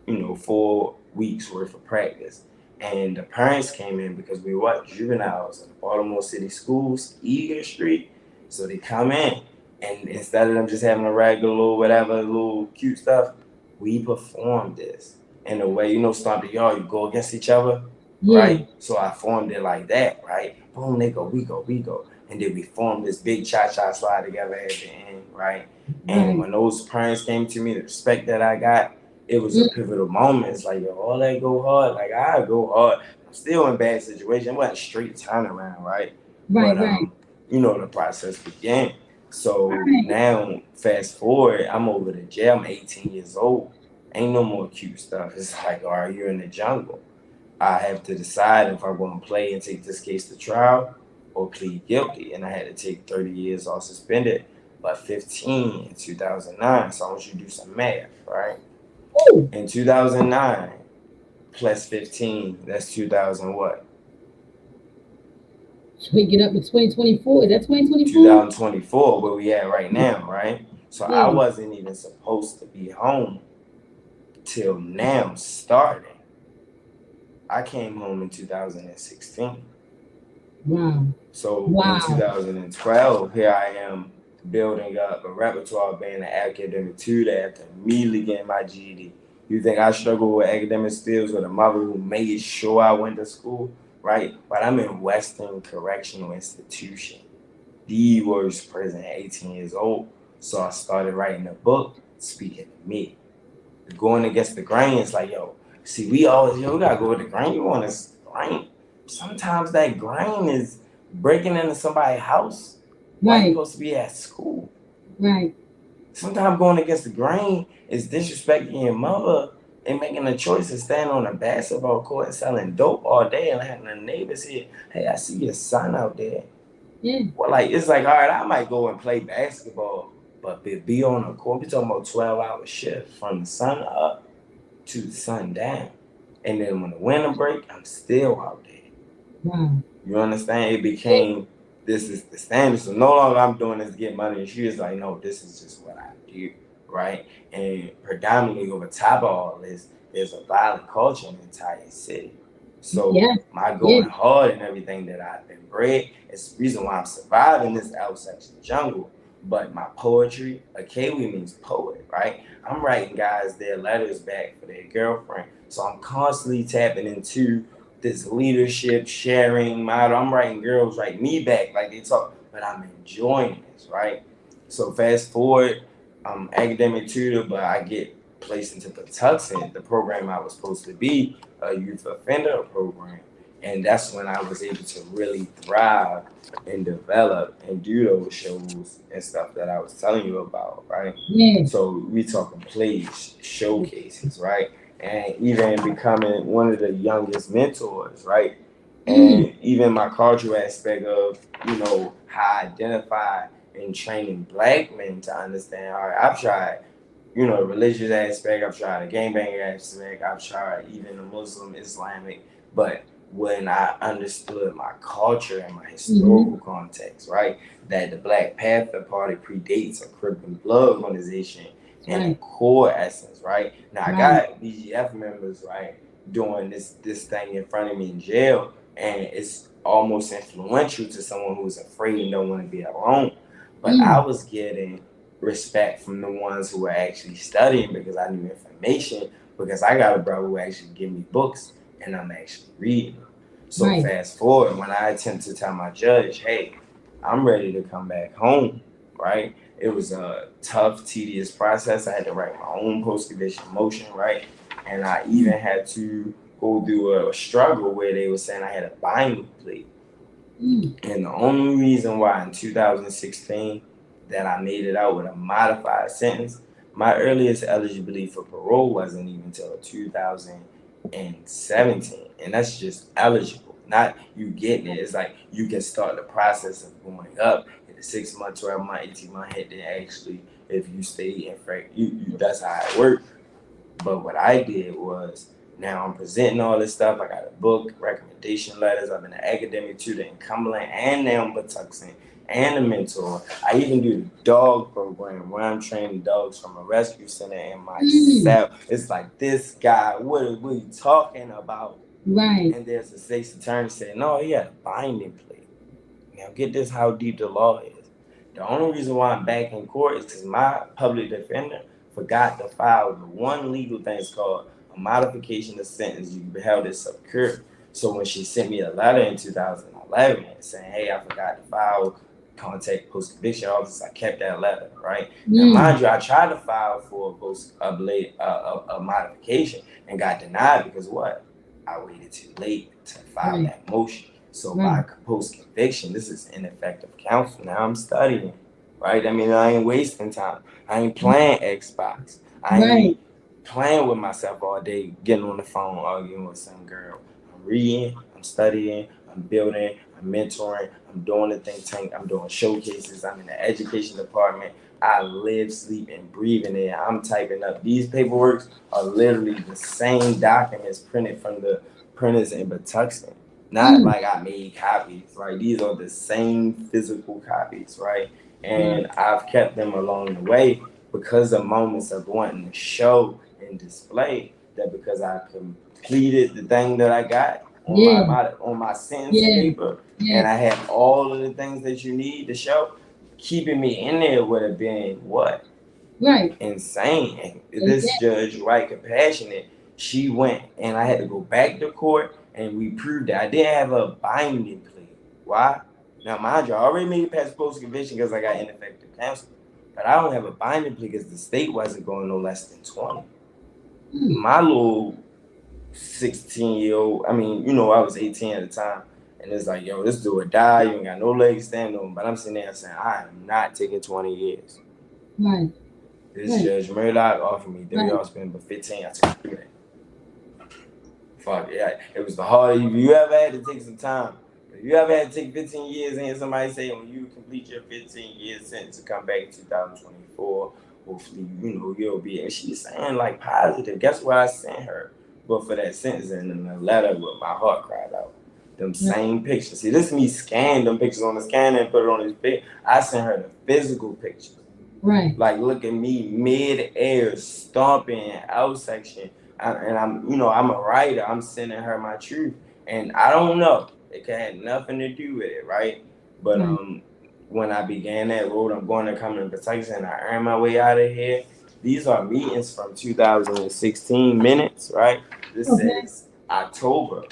you know, 4 weeks worth of practice. And the parents came in because we were juveniles in the Baltimore City Schools, Eager Street. So they come in, and instead of them just having a regular little whatever, little cute stuff, we performed this in a way, you know, stomp the yard, you go against each other, right? So I formed it like that, right? Boom, they go, we go. And then we formed this big cha-cha slide together at the end, right? And when those parents came to me, the respect that I got, it was a pivotal moment. It's like, yo, all that go hard. Like, I go hard. I'm still in bad situation. It wasn't a straight turnaround, right? But, you know, the process began. So now, fast forward, I'm over to jail. I'm 18 years old. Ain't no more cute stuff. It's like, all right, you're in the jungle. I have to decide if I'm going to play and take this case to trial or plead guilty. And I had to take 30 years off suspended, but 15 in 2009. So I want you to do some math, right? Ooh. In 2009 plus 15, that's 2000 what? So we get up to 2024. Is that 2024? 2024, where we at right now, right? So I wasn't even supposed to be home till now starting. I came home in 2016. Wow. So in 2012, here I am building up a repertoire, being an academic tutor after immediately getting my GED. You think I struggle with academic skills with a mother who made sure I went to school, right? But I'm in Western Correctional Institution, the worst prison at 18 years old. So I started writing a book speaking to me. Going against the grain, it's like, yo, see, we always, we gotta go with the grain. You want to grain. Sometimes that grain is breaking into somebody's house while you're supposed to be at school. Right. Sometimes going against the grain is disrespecting your mother and making a choice to stand on a basketball court and selling dope all day and having the neighbors here. Hey, I see your son out there. Yeah. Well, like, it's like, all right, I might go and play basketball, but be on a court. We're talking about 12-hour shift from the sun up to the sun down. And then when the winter break, I'm still out there. Wow. You understand? It became, this is the standard. So no longer I'm doing this to get money. And she was like, no, this is just what I do, right? And predominantly over top of all this, there's a violent culture in the entire city. So Yes. my going hard and everything that I've been bred is the reason why I'm surviving this L section jungle. But my poetry, Akewi means poet, right? I'm writing guys their letters back for their girlfriend. So I'm constantly tapping into this leadership sharing model. I'm writing girls write me back like they talk, but I'm enjoying this, right? So fast forward, I'm academic tutor, but I get placed into Patuxent, the program I was supposed to be, a youth offender program. And that's when I was able to really thrive and develop and do those shows and stuff that I was telling you about, right? Yeah. So we talking plays, showcases, right? And even becoming one of the youngest mentors, right? And even my cultural aspect of, how I identify and training black men to understand, all right, I've tried, the religious aspect, I've tried the gangbang aspect, I've tried even the Muslim Islamic, but when I understood my culture and my historical context, right, that the Black Panther Party predates a Crip and Blood organization and a core essence, right? Now I got BGF members, right, doing this thing in front of me in jail, and it's almost influential to someone who's afraid and don't want to be alone. But I was getting respect from the ones who were actually studying because I knew information, because I got a brother who actually give me books and I'm actually reading them. So fast forward, when I attempt to tell my judge, hey, I'm ready to come back home, right? It was a tough, tedious process. I had to write my own post-conviction motion, right? And I even had to go through a struggle where they were saying I had a binding plea. And the only reason why in 2016 that I made it out with a modified sentence, my earliest eligibility for parole wasn't even until 2017. And that's just eligible, not you getting it. It's like you can start the process of going up in the 6 month, 12 month, 18-month hit. Then actually, if you stay in fact, that's how it worked. But what I did was, now I'm presenting all this stuff. I got a book, recommendation letters. I've been an academic tutor in Cumberland and now in Patuxent and a mentor. I even do the dog program where I'm training dogs from a rescue center and myself. It's like, this guy, what are we talking about? Right. And there's a state's attorney saying, no, he had a binding plea. Now get this, how deep the law is. The only reason why I'm back in court is because my public defender forgot to file the one legal thing called a modification of sentence. You held it secure. So when she sent me a letter in 2011 saying, hey, I forgot to file, contact post-conviction office, I kept that letter, right? Now, mind you, I tried to file for a modification and got denied because what? I waited too late to file that motion. So by post-conviction, this is ineffective counsel. Now I'm studying, right? I mean, I ain't wasting time. I ain't playing Xbox. I ain't playing with myself all day, getting on the phone, arguing with some girl. I'm reading, I'm studying, I'm building, I'm mentoring, I'm doing the think tank, I'm doing showcases, I'm in the education department. I live, sleep, and breathe in it. I'm typing up. These paperworks are literally the same documents printed from the printers in Patuxent. Not like I made copies, right? These are the same physical copies, right? And I've kept them along the way because of moments of wanting to show and display that, because I completed the thing that I got on my sentencing paper, and I had all of the things that you need to show. Keeping me in there would have been what? Insane. And this judge, right, compassionate, she went and I had to go back to court and we proved that I didn't have a binding plea. Why? Now, mind you, I already made it past post-conviction because I got ineffective counsel. But I don't have a binding plea because the state wasn't going no less than 20. My little 16-year-old, I mean, I was 18 at the time. And it's like, yo, this do or die. You ain't got no legs stand on. But I'm sitting there saying, I am not taking 20 years. This Judge Murdoch offered me, y'all spend but 15. I took 3 minutes. Fuck yeah. It was the hardest. You ever had to take some time. you ever had to take 15 years and hear somebody say when you complete your 15 years sentence to come back in 2024, hopefully, you'll be. And she's saying like positive. Guess what I sent her? But for that sentence and in the letter with my heart cried out. Them same pictures. See, this is me scan them pictures on the scanner and put it on this pic. I sent her the physical pictures. Right. Like, look at me mid-air stomping out section. And I'm a writer. I'm sending her my truth. And I don't know. It could have nothing to do with it, right? But when I began that road, I'm going to come in protection and I earned my way out of here. These are meetings from 2016 minutes, right? This says October.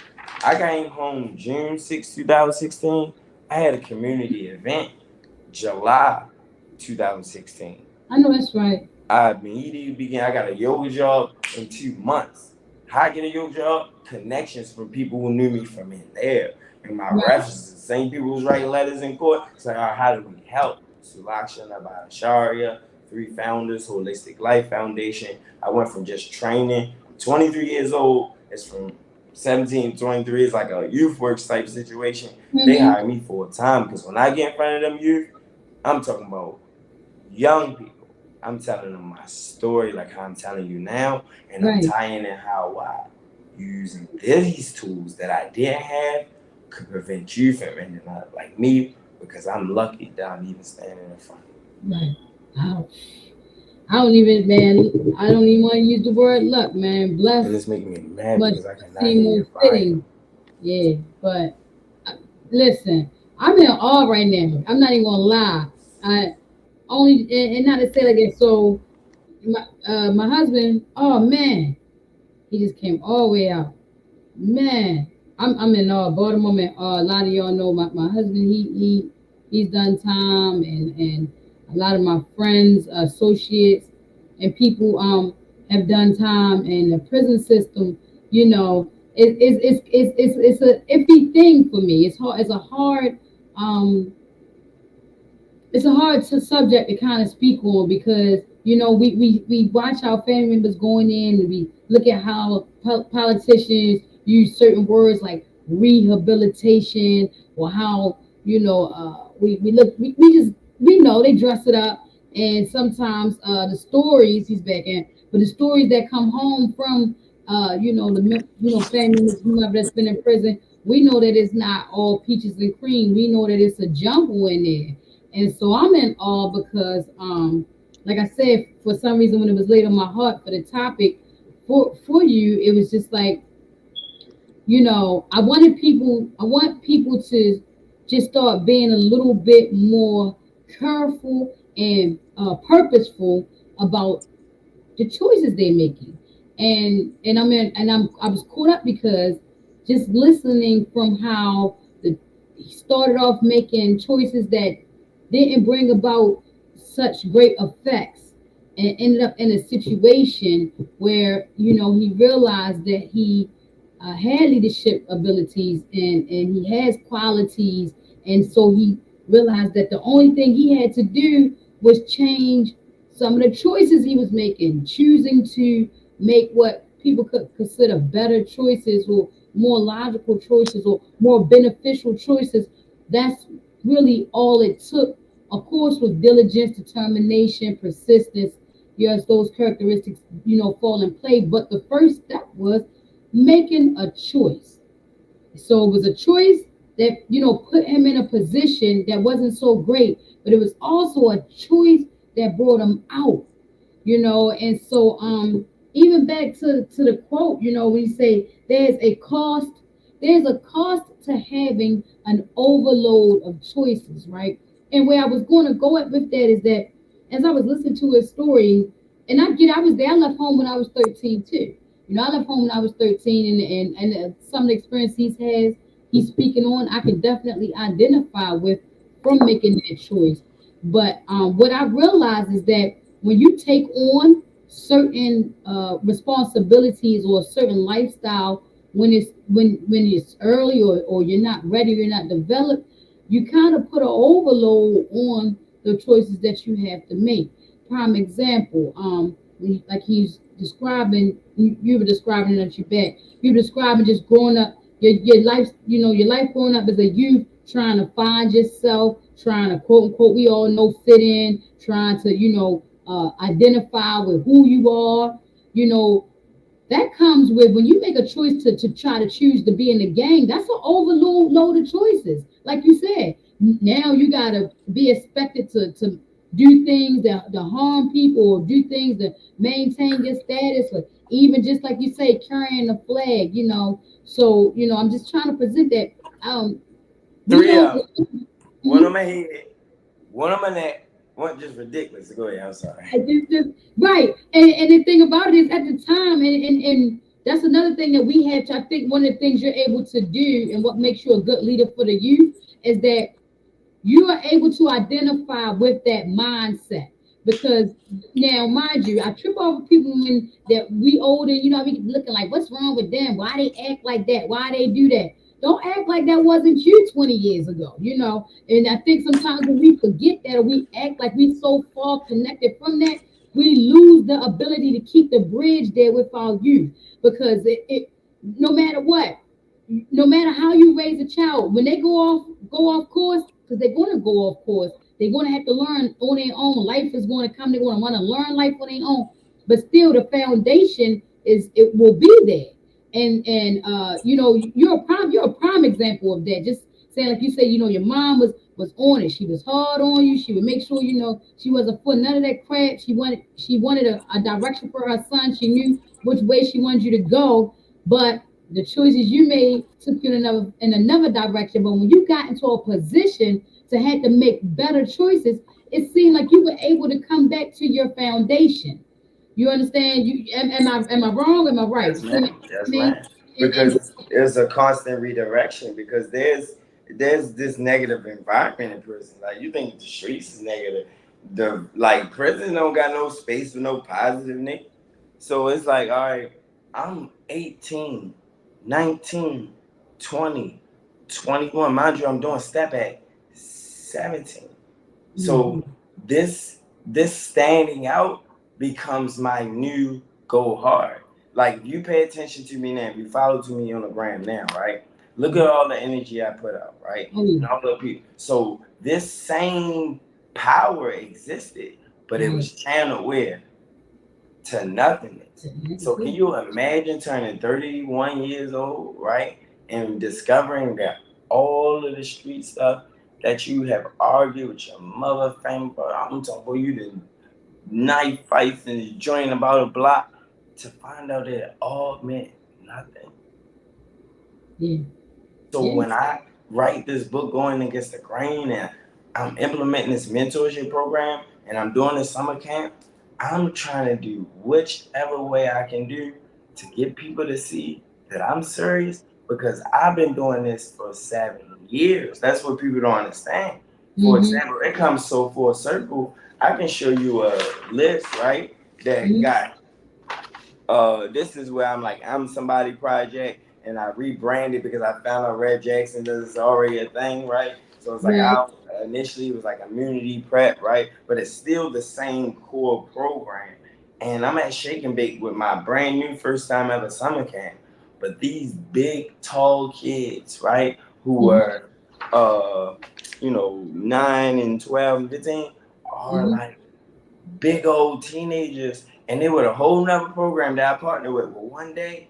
I came home June 6, 2016. I had a community event July 2016. I know that's right. I immediately began. I got a yoga job in 2 months. How I get a yoga job? Connections from people who knew me from in there. And my references, the same people who's writing letters in court. It's like, how do we help? Sulaksha Nabhasharya, 3 founders, Holistic Life Foundation. I went from just training, 23 years old. It's from 17 to 23. It's like a youth works type situation. They hired me full time because when I get in front of them youth, I'm talking about young people. I'm telling them my story like how I'm telling you now, and I'm tying in how I using these tools that I didn't have could prevent you from ending up like me, because I'm lucky that I'm even standing in front of you. Right. I don't even want to use the word luck, man. Bless. And it's making me mad because I cannot hear you. Yeah, but listen, I'm in awe right now. I'm not even gonna lie. And not to say like that. So my husband, oh man, he just came all the way out. Man, I'm in Baltimore, man. A lot of y'all know my husband. He's done time, and a lot of my friends, associates, and people have done time in the prison system. It's a iffy thing for me. It's hard. It's a hard subject to kind of speak on because we watch our family members going in, and we look at how politicians use certain words like rehabilitation, or how we know they dress it up, and sometimes the stories but the stories that come home from family members, whoever that's been in prison, we know that it's not all peaches and cream. We know that it's a jumble in there. And so I'm in awe because, like I said, for some reason, when it was laid on my heart for the topic for you, it was just like, I want people to just start being a little bit more careful and purposeful about the choices they're making. And I was caught up because just listening from how he started off making choices that didn't bring about such great effects, and ended up in a situation where he realized that he had leadership abilities, and he has qualities, and so he realized that the only thing he had to do was change some of the choices he was making, choosing to make what people could consider better choices, or more logical choices, or more beneficial choices. That's really all it took. Of course, with diligence, determination, persistence, yes, those characteristics, fall in play. But the first step was making a choice. So it was a choice that, put him in a position that wasn't so great, but it was also a choice that brought him out, and so even back to the quote, we say there's a cost to having an overload of choices, right? And where I was going to go with that is that as I was listening to his story, and I was there, I left home when I was 13 too. I left home when I was 13, and some of the experience he's speaking on, I can definitely identify with from making that choice. But what I realized is that when you take on certain responsibilities or a certain lifestyle, when it's early, or you're not ready, you're not developed, you kind of put an overload on the choices that you have to make. Prime example, like he's describing, you were describing it at your back. You were describing just growing up your life, your life growing up as a youth, trying to find yourself, trying to quote unquote, we all know, fit in, trying to, identify with who you are, you know, that comes with when you make a choice to try to choose to be in the gang. That's an overload load of choices. Like you said, now you gotta be expected to do things that harm people, or do things to maintain your status, or even just like you say, carrying the flag. So I'm just trying to present that. We Three know. of them. One on Mhm. my head, one on my neck, one just ridiculous. Go ahead, I'm sorry. Just right, and the thing about it is, at the time, and that's another thing that we have to. I think one of the things you're able to do, and what makes you a good leader for the youth, is that you are able to identify with that mindset. Because now, mind you, I trip over people when that we older, we looking like, what's wrong with them? Why they act like that? Why they do that? Don't act like that wasn't you 20 years ago. And I think sometimes when we forget that, or we act like we so far connected from that, we lose the ability to keep the bridge there with our youth. Because no matter what, no matter how you raise a child, when they go off course, because they're going to go off course, they're going to have to learn on their own. Life is going to come. They're going to want to learn life on their own. But still, the foundation it will be there. And you're a prime example of that. Just saying, like you say, your mom was on it. She was hard on you. She would make sure she wasn't for none of that crap. She wanted a direction for her son. She knew which way she wanted you to go. But the choices you made took you in another direction. But when you got into a position to have to make better choices, it seemed like you were able to come back to your foundation. You understand? Am I wrong? Am I right? Yes, See what ma'am. I Yes, mean? ma'am. And Because it's a constant redirection. Because there's this negative environment in prison. Like you think the streets is negative. The like prison don't got no space for no positive Nick. So it's like, all right, I'm 18, 19, 20, 21. Mind you, I'm doing step at 17. So Mhm. this standing out becomes my new go hard. Like you pay attention to me now, if you follow to me on the gram now, right? Look at all the energy I put out, right? Oh yeah, And all the people. So this same power existed, but it right. was channeled where? To nothingness. So can you imagine turning 31 years old, right? And discovering that all of the street stuff that you have argued with your mother, family, but I'm talking about you did knife fights and joint about a block to find out that it all meant nothing. Yeah, So yeah. when I write this book going against the grain and I'm implementing this mentorship program and I'm doing this summer camp, I'm trying to do whichever way I can do to get people to see that I'm serious because I've been doing this for 7 years. That's what people don't understand. For Mm-hmm. example, it comes so full circle. I can show you a list, right? That Mm-hmm. got this is where I'm like, I'm somebody project, and I rebranded because I found out Red Jackson is already a thing, right? So it's like Right. I initially it was like immunity prep, right? But it's still the same core program. And I'm at Shake and Bake with my brand new first time ever summer camp. But these big, tall kids, right, who Mm-hmm. are 9 and 12 and 15 are Mm-hmm. like big old teenagers, and they were a whole nother program that I partnered with. Well, one day,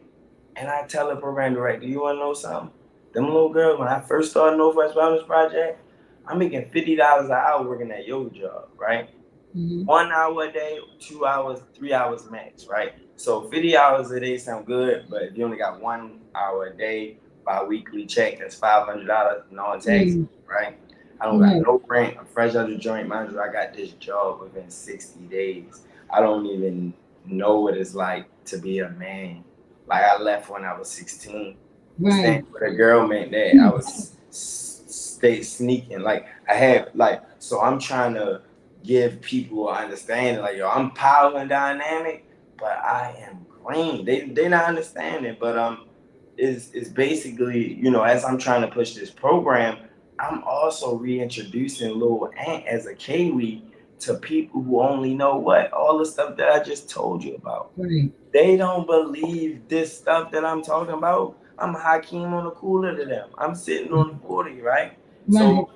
and I tell the program director, you want to know something? Them little girls, when I first started Northwest Wellness Project, I'm making $50 an hour working that yoga job, right? Mm-hmm. 1 hour a day, 2 hours, 3 hours max, right? So 50 hours a day sound good, but if you only got 1 hour a day, bi-weekly check, that's $500 non-tax, Mm-hmm. right? I don't got Right. no rent. I'm fresh out of the joint. Mind you, I got this job within 60 days. I don't even know what it's like to be a man. Like I left when I was 16. Right. Staying with a girl meant that I was stay sneaking. Like I had like so I'm trying to give people an understanding. Like yo, I'm power and dynamic, but I am green. They not understanding, but it's basically as I'm trying to push this program, I'm also reintroducing Lil Ant as a Kiwi to people who only know what all the stuff that I just told you about. Right. They don't believe this stuff that I'm talking about. I'm Hakeem on the cooler to them. I'm sitting on the 40, right? Right. So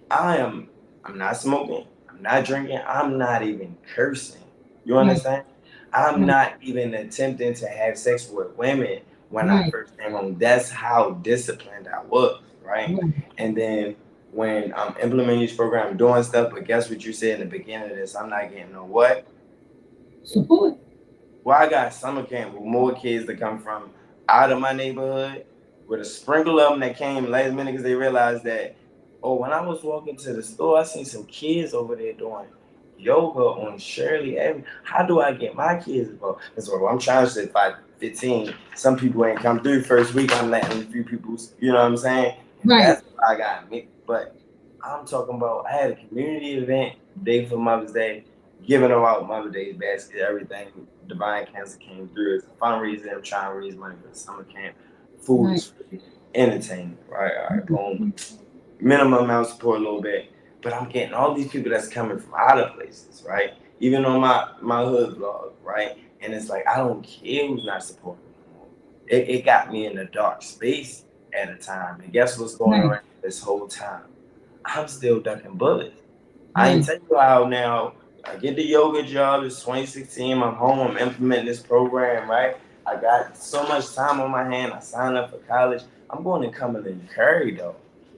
I'm not smoking, I'm not drinking, I'm not even cursing. You Right. understand? I'm Right. not even attempting to have sex with women when I Right. first came home. That's how disciplined I was, right? Right. And then when I'm implementing this program, I'm doing stuff, but guess what you said in the beginning of this? I'm not getting no what? Support. Well, I got summer camp with more kids that come from out of my neighborhood, with a sprinkle of them that came last minute because they realized that, oh, when I was walking to the store, I seen some kids over there doing yoga on Shirley Avenue. How do I get my kids involved? That's what I'm trying to say. By 15, some people ain't come through first week. I'm letting a few people, you know what I'm saying? And Right. that's what I got me. But I'm talking about, I had a community event day for Mother's Day, giving them out Mother's Day basket, everything. Divine Cancer came through. It's a fundraiser. I'm trying to raise money for the summer camp. Food Right. is free. Entertainment, right? All right, boom. Minimum amount of support a little bit. But I'm getting all these people that's coming from other places, right? Even on my hood vlog, right? And it's like, I don't care who's not supporting me no more. It got me in a dark space at a time. And guess what's going Right. on this whole time? I'm still ducking bullets. I ain't Right. tell you how now. I get the yoga job. It's 2016. I'm home. I'm implementing this program, right? I got so much time on my hand. I signed up for college. I'm going to Cumberland Curry, though,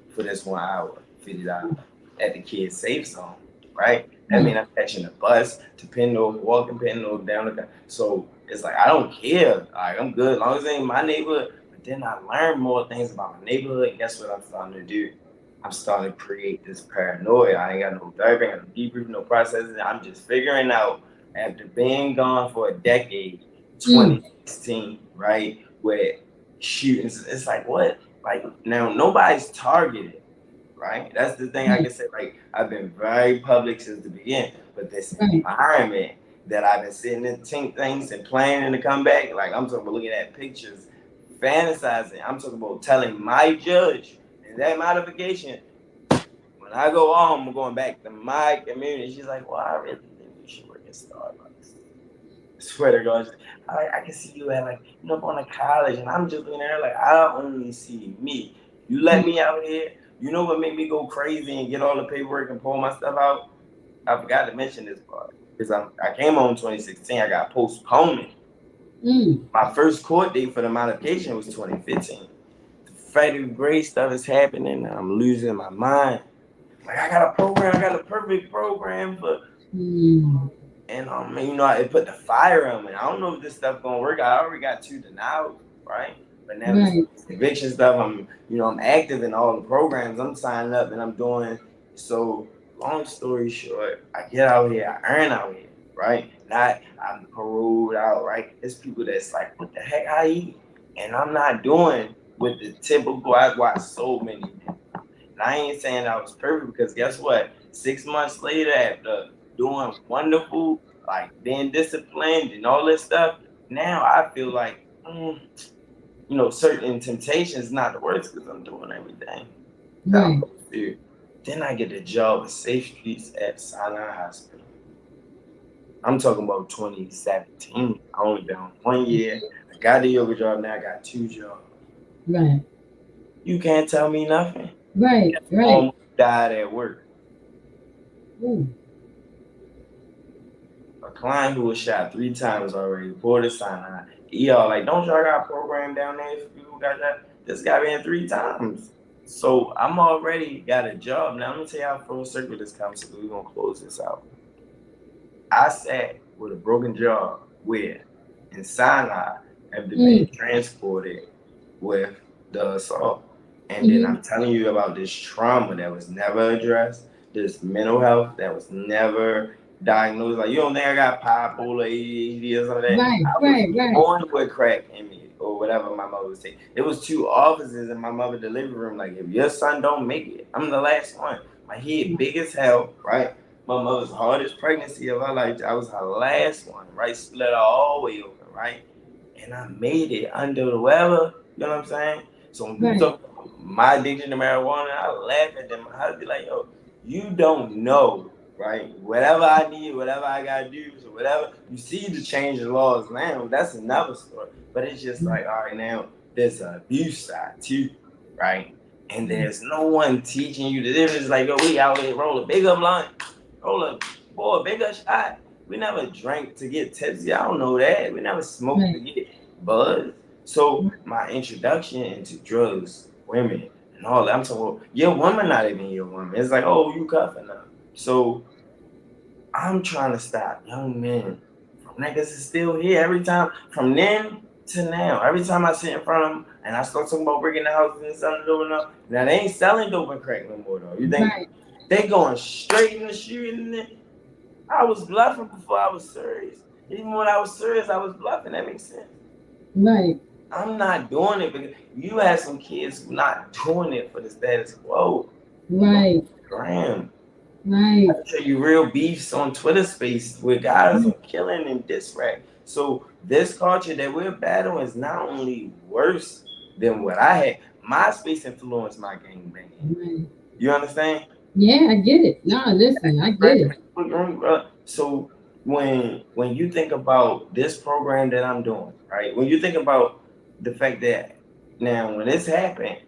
for this 1 hour, $50 at the kids' safe zone, right? That Right. means I'm catching a bus to Pendle, walking Pendle down the. So it's like, I don't care. Like, I'm good as long as it ain't my neighborhood. But then I learned more things about my neighborhood. And guess what I'm starting to do? I'm starting to create this paranoia. I ain't got no therapy, I ain't got no debriefing, no processing. I'm just figuring out after being gone for a decade, Mm. 2016, right? Where shootings, it's like what? Like now nobody's targeted, right? That's the thing I Right. can say. Like I've been very public since the beginning, but this Right. environment that I've been sitting in think things and planning to come back, like I'm talking about looking at pictures, fantasizing. I'm talking about telling my judge and that modification when I go home, I'm going back to my community. She's like, well, I really think you should work at Starbucks. I swear to God, I can see you at like, going to college, and I'm just looking at her like, I only see me. You let me out here. You know what made me go crazy and get all the paperwork and pull my stuff out? I forgot to mention this part because I came home 2016. I got postponed. Mm. My first court date for the modification was 2015. The federal grade stuff is happening, and I'm losing my mind. Like I got a program, I got a perfect program for, Mm. and it put the fire on me. I don't know if this stuff gonna work. I already got 2 denials, right? But now this Right. eviction stuff, I'm active in all the programs. I'm signing up and I'm doing. So long story short, I get out here, I earn out here, right? Not I'm paroled out, right? It's people that's like, what the heck I eat, and I'm not doing with the typical. I watch so many people. And I ain't saying I was perfect because guess what? 6 months later, after doing wonderful, like being disciplined and all this stuff, now I feel like, certain temptations not the worst because I'm doing everything that I'm Right. supposed to do. Then I get the job at Safe Streets at Sinai Hospital. I'm talking about 2017. I only been on 1 year. I got the yoga job, now I got 2 jobs. Right. You can't tell me nothing. Right. Right. Almost died at work. Ooh. A client who was shot 3 times already, Porter Sinai. Y'all like, don't y'all got a program down there for people who got shot? This guy been 3 times. So I'm already got a job. Now let me tell you how full circle this comes to. We're gonna close this out. I sat with a broken jaw where in Sinai after being Mm. transported with the assault. And then Mm-hmm. I'm telling you about this trauma that was never addressed, this mental health that was never diagnosed. Like, you don't think I got bipolar, ADHD, or something like that? Right. I was Right. Right. born with crack in me, or whatever my mother would say. It was 2 officers in my mother's delivery room. Like, if your son don't make it, I'm the last one. My head big as hell, right? My mother's hardest pregnancy of her life. I was her last one, right? Split her all the way open, right? And I made it under the weather. You know what I'm saying? So when people Right. talk about my addiction to marijuana, I laugh at them. I'd be like, yo, you don't know, right? Whatever I need, whatever I gotta do, so whatever you see to change the laws now, that's another story. But it's just like, all right, now there's an abuse side too, right? And there's no one teaching you the difference. Like, yo, we out here roll a bigger blunt, roll a boy, bigger shot. We never drank to get tipsy. I don't know that. We never smoked to get buzzed. So my introduction into drugs, women, and all that. I'm talking about your woman, not even your woman. It's like, oh, you cuffing her. So I'm trying to stop young men from niggas is still here every time from then to now. Every time I sit in front of them and I start talking about breaking the house and selling dope and all, now they ain't selling dope and crack no more though. You think they going straight in the street and then I was bluffing before I was serious. Even when I was serious, I was bluffing. That makes sense. Right. I'm not doing it because you have some kids who not doing it for the status quo. Right. Graham. Right. I tell you real beefs on Twitter space where guys are killing and diss rap. So this culture that we're battling is not only worse than what I had. My space influenced my gang banging. Right. You understand? Yeah, I get it. No, listen, I get it. So when you think about this program that I'm doing, right? When you think about the fact that now when this happened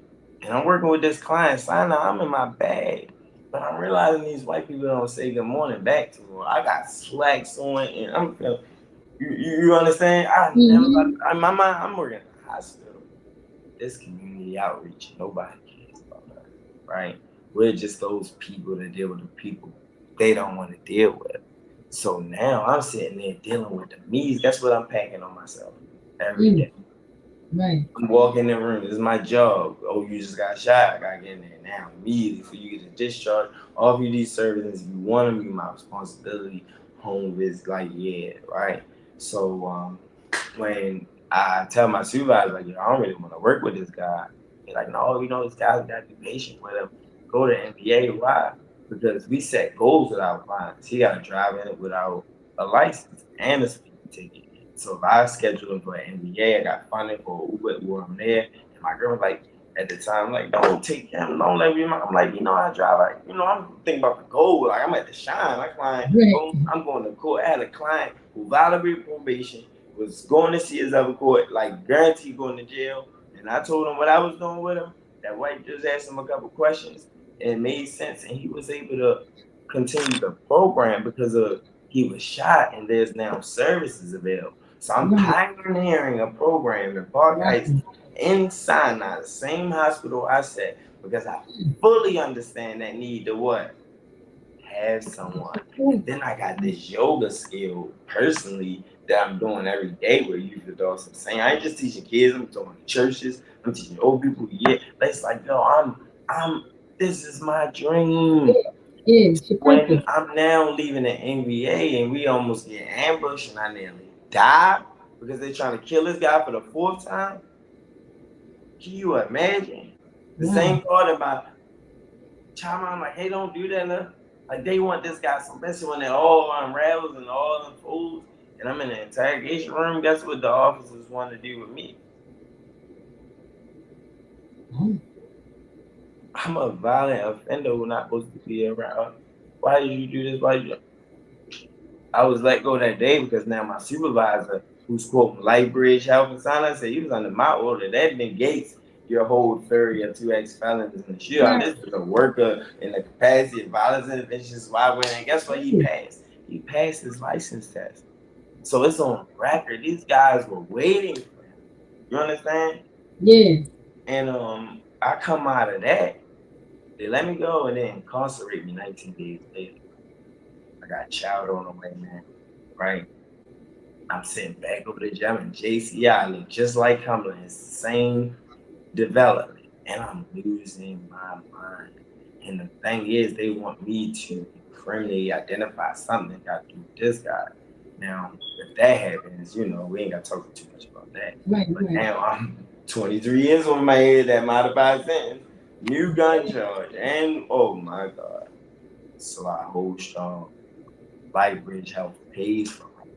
and I'm working with this client, sign out, I'm in my bag. But I'm realizing these white people don't say good morning back to me. I got slacks on and I'm you understand? I never in my mind I'm working at the hospital. This community outreach, nobody cares about that, right? We're just those people that deal with the people they don't want to deal with. So now I'm sitting there dealing with the me's. That's what I'm packing on myself every day. Right. I'm walking in the room. This is my job. Oh, you just got shot. I gotta get in there now immediately for you to get a discharge. Offer you these services. If you want them, be my responsibility. Home visit, like yeah, right. So when I tell my supervisor, like, I don't really want to work with this guy. He's like, no, this guy's got to be patient with him. Go to NBA. Why? Because we set goals with our clients. He got to drive in it without a license and a speeding ticket. So if I schedule him for an NBA, I got funding for Uber where I'm there. And my girl was like, at the time, like, don't take him, don't let me. I'm like, I drive. Like, I'm thinking about the goal. Like, I'm at the shine. My client, I'm going to court. I had a client who violated probation, was going to see his other court, like guaranteed going to jail. And I told him what I was doing with him. That white just asked him a couple questions and it made sense. And he was able to continue the program because he was shot and there's now services available. So I'm pioneering a program in Park Heights in Sinai, the same hospital I said, because I fully understand that need to what? Have someone. And then I got this yoga skill personally that I'm doing every day where youth adults are saying, I ain't just teaching kids, I'm talking to churches, I'm teaching old people. Yeah, it's like, yo, this is my dream. When I'm now leaving the NBA and we almost get ambushed and I nearly die because they're trying to kill this guy for the 4th time. Can you imagine? The same thought about child, I'm like, hey, don't do that. Look. Like they want this guy, so especially when it all unravels and all unfolds, and I'm in the interrogation room. Guess what the officers want to do with me? I'm a violent offender who's not supposed to be around. Why did you do this? Why did you? I was let go that day because now my supervisor, who's quote Lightbridge Health and Science, said he was under my order. That negates your whole theory of 2 ex-felons in the shootout. This is a worker in the capacity of violence interventions. Why when and guess what he passed? He passed his license test. So it's on record. These guys were waiting for him. You understand? Yeah. And I come out of that. They let me go and then incarcerate me 19 days later. I got chowed on the way, man. Right? I'm sitting back over the gym in JCI. I look just like Cumberland. It's the same development. And I'm losing my mind. And the thing is, they want me to criminally identify something that got to do with this guy. Now, if that happens, we ain't got to talk too much about that. But now I'm 23 years on my head, that modified sentence, new gun charge, and oh my God, so I hold strong. Lightbridge Health pays for me.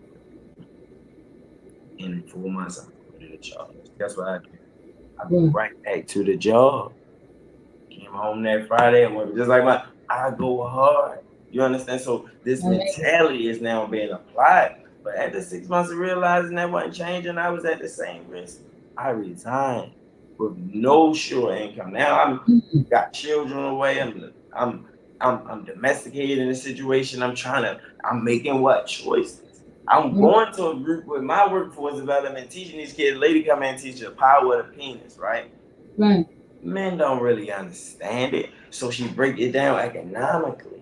In 4 months, I'm going to the charge. Guess what I did? I went right back to the job. Came home that Friday and went just like I go hard. You understand? So this mentality is now being applied. But after 6 months of realizing that wasn't changing, I was at the same risk. I resigned. with no sure income. Now I'm got children away. I'm domesticated in a situation. I'm making what choices? I'm going to a group with my workforce development, teaching these kids. Lady come in and teach the power of the penis, right? Right. Men don't really understand it, so she break it down economically.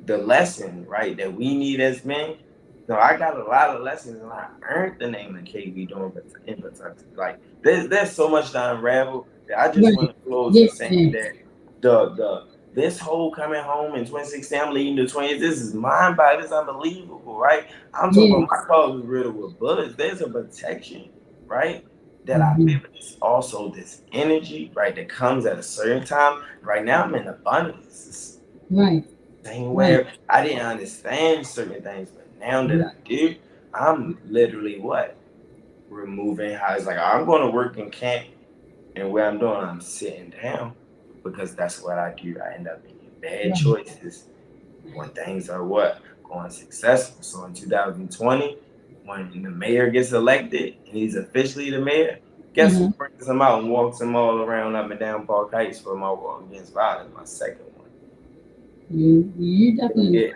The lesson, right, that we need as men. So I got a lot of lessons, and I earned the name of KB doing in Kentucky. Like there's so much to unravel that I just want to close with saying that the this whole coming home in 2016, I'm leading the 20s. This is mind body. This is unbelievable, right? I'm talking about my car was riddled with bullets. There's a protection, right? That I feel. It's also this energy, right, that comes at a certain time. Right now, I'm in abundance. Right. Same way I didn't understand certain things, but now that I do, I'm literally what? Removing how it's like I'm going to work in camp, and what I'm doing, I'm sitting down because that's what I do. I end up making bad choices when things are what? Going successful. So in 2020, when the mayor gets elected and he's officially the mayor, guess who brings him out and walks him all around up and down Park Heights for my walk against violence, my second one. You definitely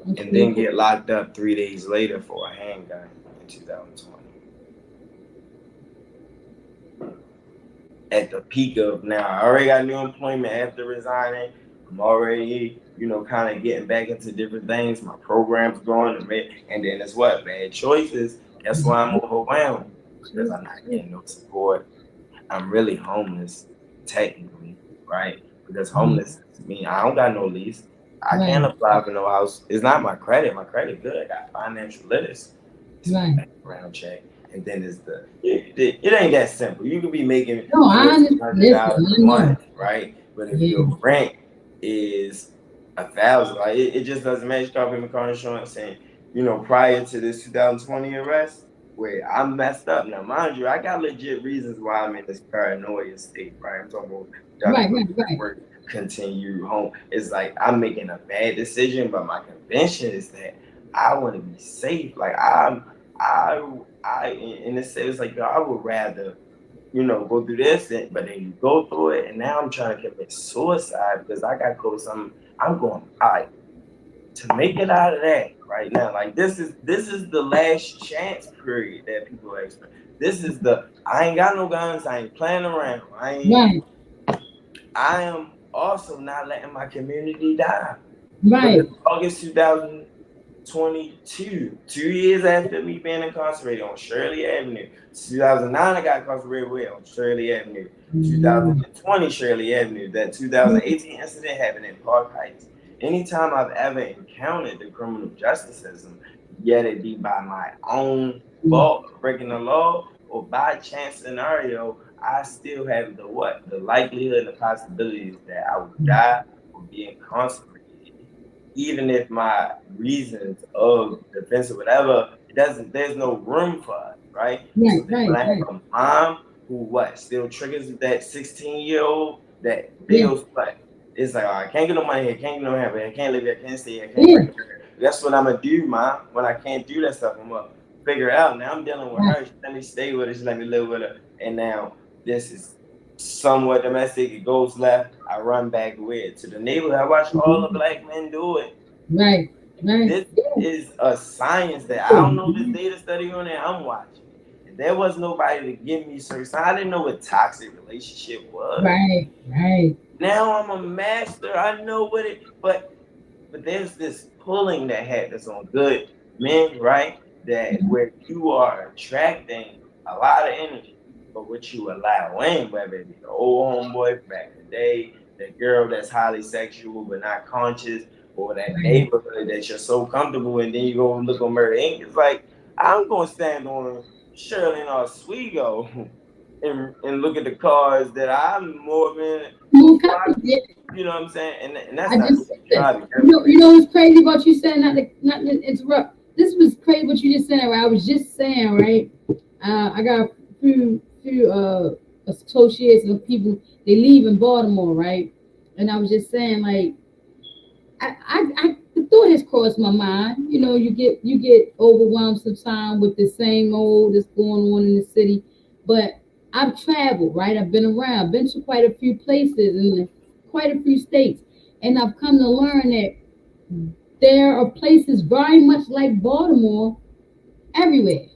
and then get locked up 3 days later for a handgun in 2020. At the peak of now, I already got new employment after resigning. I'm already, kind of getting back into different things. My program's growing, and then it's what? Bad choices. Guess why I'm overwhelmed? Because I'm not getting no support. I'm really homeless, technically, right? Because homeless means I don't got no lease. I can't apply for no house. It's not my credit. My credit good. I got financial literacy. It's my background check. And then it's it ain't that simple. You could be making $100 a month, right? But if your rent is $1,000, like it just doesn't match. Start paying car insurance, and prior to this 2020 arrest, where I messed up. Now, mind you, I got legit reasons why I'm in this paranoia state, right? I'm talking about work, continue home. It's like I'm making a bad decision, but my convention is that I want to be safe. Like in this it's like I would rather, go through this, but then you go through it, and now I'm trying to commit suicide because I got to go to I'm going to make it out of that right now. Like this is the last chance period that people expect. This is I ain't got no guns. I ain't playing around. I am also not letting my community die. Because August 2022, 2 years after me being incarcerated on Shirley Avenue. 2009, I got incarcerated on Shirley Avenue. 2020, Shirley Avenue. That 2018 incident happened in Park Heights. Anytime I've ever encountered the criminal justice system, yet it be by my own fault, breaking the law, or by chance scenario, I still have the likelihood and the possibilities that I would die or be incarcerated. Even if my reasons of defense or whatever, there's no room for it, right? When I have a mom who still triggers that 16-year-old that feels like it's like, I can't get no money here, can't get no help, I can't live here, I can't stay here, I can't break here. That's what I'm gonna do, Mom. When I can't do that stuff, I'm gonna figure it out. Now I'm dealing with her. She let me stay with her, she let me live with her, and now this is somewhat domestic. It goes left, I run back with to the neighborhood. I watch all the black men do it. This is a science that I don't know this data study on it. I'm watching. And there was nobody to give me service. I didn't know what toxic relationship was. Now I'm a master. I know what it, but there's this pulling that happens on good men, right? That where you are attracting a lot of energy, but what you allow in, whether it be the old homeboy back in the day, that girl that's highly sexual but not conscious, or that neighborhood that you're so comfortable in, then you go look on Murder Inc. It's like, I'm going to stand on Shirley and Oswego and look at the cars that I'm more than, you know what I'm saying? And that's you know what's crazy about you saying, not to interrupt. This was crazy what you just said. I was just saying, right? I got a few associates of people, they leave in Baltimore, right? And I was just saying, like, the the thought has crossed my mind. You know, you get overwhelmed sometimes with the same old that's going on in the city. But I've traveled, right? I've been around, been to quite a few places and quite a few states, and I've come to learn that there are places very much like Baltimore everywhere.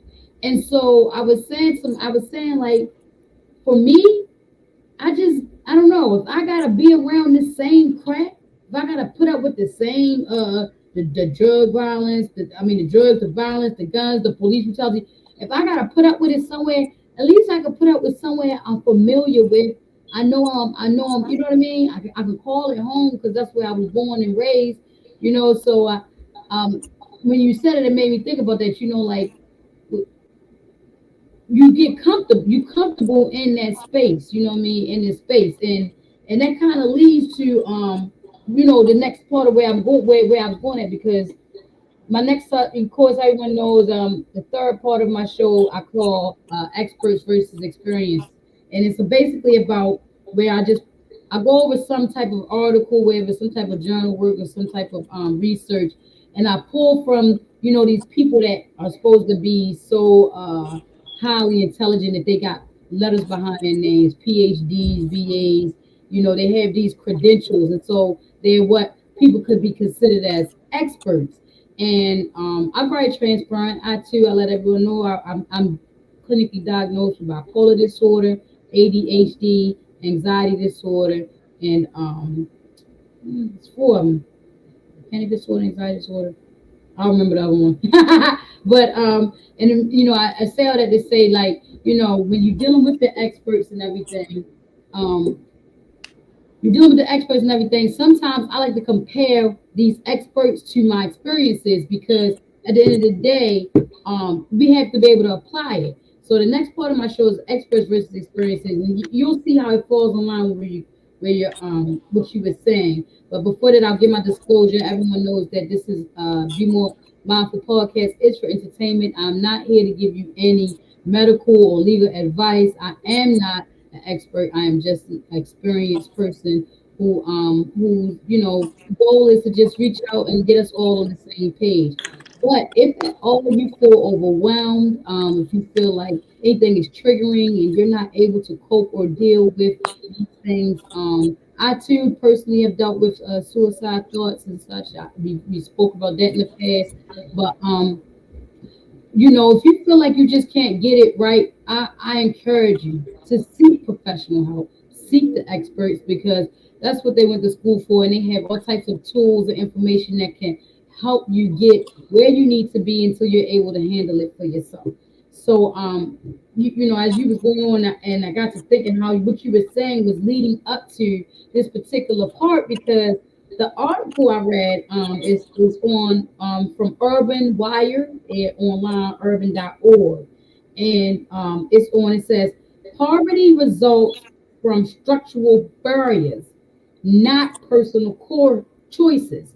And so I was saying like for me, I don't know if I gotta be around the same crap, if I gotta put up with the same the drug violence, the drugs, the violence, the guns, the police brutality. If I gotta put up with it somewhere, at least I can put up with somewhere I'm familiar with. I know you know what I mean? I can call it home because that's where I was born and raised, you know. So um when you said it, it made me think about that, you know, like you comfortable in that space, you know what I mean, in this space. And that kind of leads to you know, the next part of where I'm going, where I was going at, because my next of course everyone knows the third part of my show I call experts versus experience. And it's basically about where I go over some type of article, whether it's some type of journal work or some type of research, and I pull from, you know, these people that are supposed to be so highly intelligent that they got letters behind their names, PhDs, VAs, you know, they have these credentials, and so they're what people could be considered as experts. And I'm very transparent. I let everyone know I'm clinically diagnosed with bipolar disorder, ADHD, anxiety disorder, and it's four of them: panic disorder, anxiety disorder. I don't remember the other one. But and then, you know, I say all that to say, like, you know, when you're dealing with the experts and everything, um, you're dealing with the experts and everything. Sometimes I like to compare these experts to my experiences because at the end of the day, we have to be able to apply it. So the next part of my show is experts versus experiences, and you'll see how it falls in line with where you what you were saying. But before that, I'll give my disclosure. Everyone knows that this is Be More Mindful podcast is for entertainment. I'm not here to give you any medical or legal advice. I am not an expert. I am just an experienced person who, you know, goal is to just reach out and get us all on the same page. But if at all you feel overwhelmed, if you feel like anything is triggering and you're not able to cope or deal with these things, I too personally have dealt with suicide thoughts and such. We spoke about that in the past, but you know, if you feel like you just can't get it right, I encourage you to seek professional help, seek the experts, because that's what they went to school for, and they have all types of tools and information that can help you get where you need to be until you're able to handle it for yourself. So, you know, as you was going on, and I got to thinking how what you were saying was leading up to this particular part, because the article I read is on from Urban Wire and online urban.org. And it says poverty results from structural barriers, not personal core choices.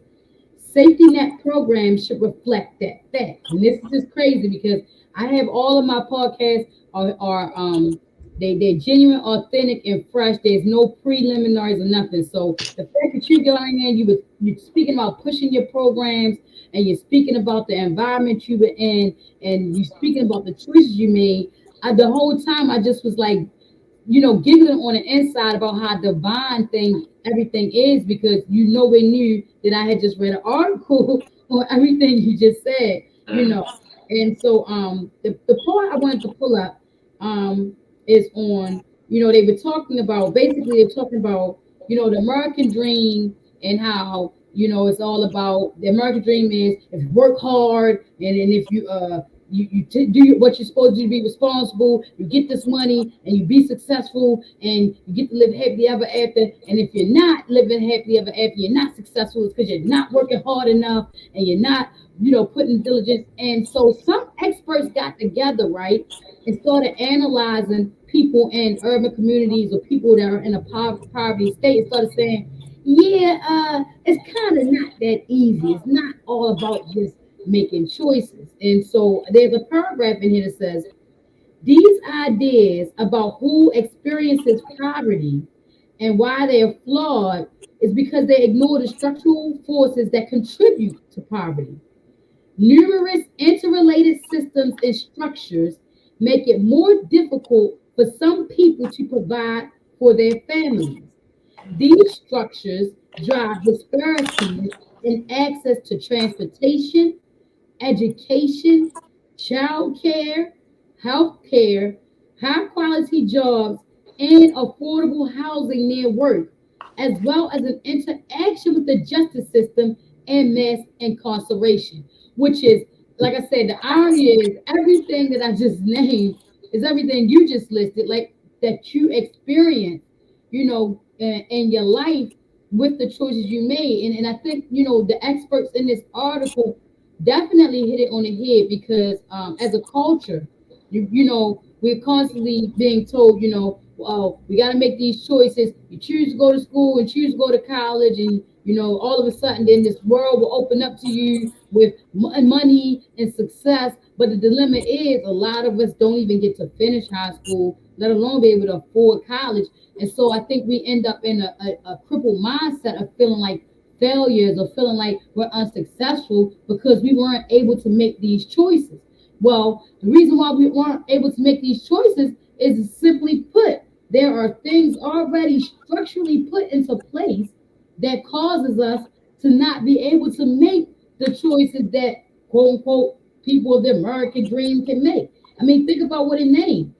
Safety net programs should reflect that fact. And this is just crazy because I have all of my podcasts are they're genuine, authentic, and fresh. There's no preliminaries or nothing. So the fact that you going in, you're speaking about pushing your programs, and you're speaking about the environment you were in, and you're speaking about the choices you made. The whole time I just was like, you know, giggling on the inside about how divine thing everything is, because you nowhere knew that I had just read an article on everything you just said, you know. And so the part I wanted to pull up is on, you know, they were talking about, basically they're talking about, you know, the American dream, and how, you know, it's all about the American dream is if you work hard, and if you do what you're supposed to do, be responsible, you get this money and you be successful and you get to live happily ever after. And if you're not living happily ever after, you're not successful, it's because you're not working hard enough and you're not, you know, putting diligence. And so some experts got together, right, and started analyzing people in urban communities or people that are in a poverty state, and started saying, yeah, it's kind of not that easy. It's not all about just making choices. And so there's a paragraph in here that says these ideas about who experiences poverty and why they're flawed is because they ignore the structural forces that contribute to poverty. Numerous interrelated systems and structures make it more difficult for some people to provide for their families. These structures drive disparities in access to transportation, education, child care, health care, high quality jobs, and affordable housing near work, as well as an interaction with the justice system and mass incarceration, which is, like I said, the irony is everything that I just named is everything you just listed, like that you experience, in your life with the choices you made. And I think, the experts in this article definitely hit it on the head because as a culture, we're constantly being told, oh, we got to make these choices. You choose to go to school and choose to go to college, and all of a sudden, then this world will open up to you with money and success. But the dilemma is, a lot of us don't even get to finish high school, let alone be able to afford college. And so I think we end up in a crippled mindset of feeling like failures or feeling like we're unsuccessful because we weren't able to make these choices. Well, the reason why we weren't able to make these choices is simply put, there are things already structurally put into place that causes us to not be able to make the choices that quote unquote people of the American dream can make. I mean, think about what it named: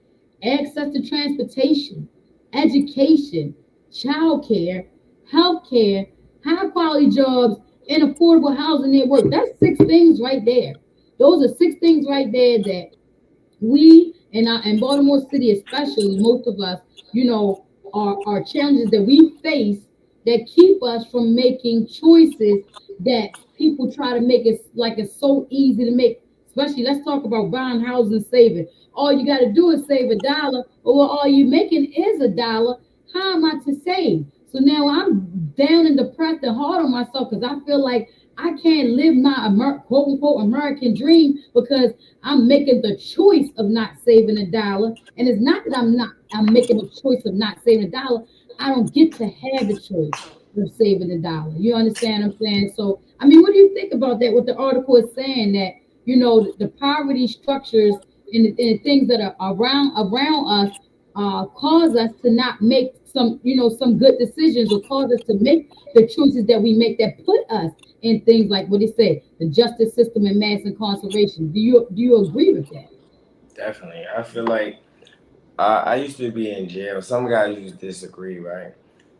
access to transportation, education, childcare, healthcare, high quality jobs, and affordable housing near work. That's six things right there. Those are six things right there that we in Baltimore City, especially most of us, are challenges that we face that keep us from making choices that people try to make it like it's so easy to make. Especially, let's talk about buying houses and saving. All you got to do is save $1, or well, all you making is $1. How am I to save? So now I'm down and depressed and hard on myself because I feel like I can't live my quote unquote American dream because I'm making the choice of not saving $1. And it's not that I'm making the choice of not saving $1. I don't get to have the choice of saving $1. You understand what I'm saying? So, I mean, what do you think about that? What the article is saying that, the poverty structures and things that are around us cause us to not make some good decisions, or cause us to make the choices that we make that put us in things like what they say, the justice system and mass incarceration. Do you agree with that? Definitely. I feel like I used to be in jail. Some guys used to disagree, right?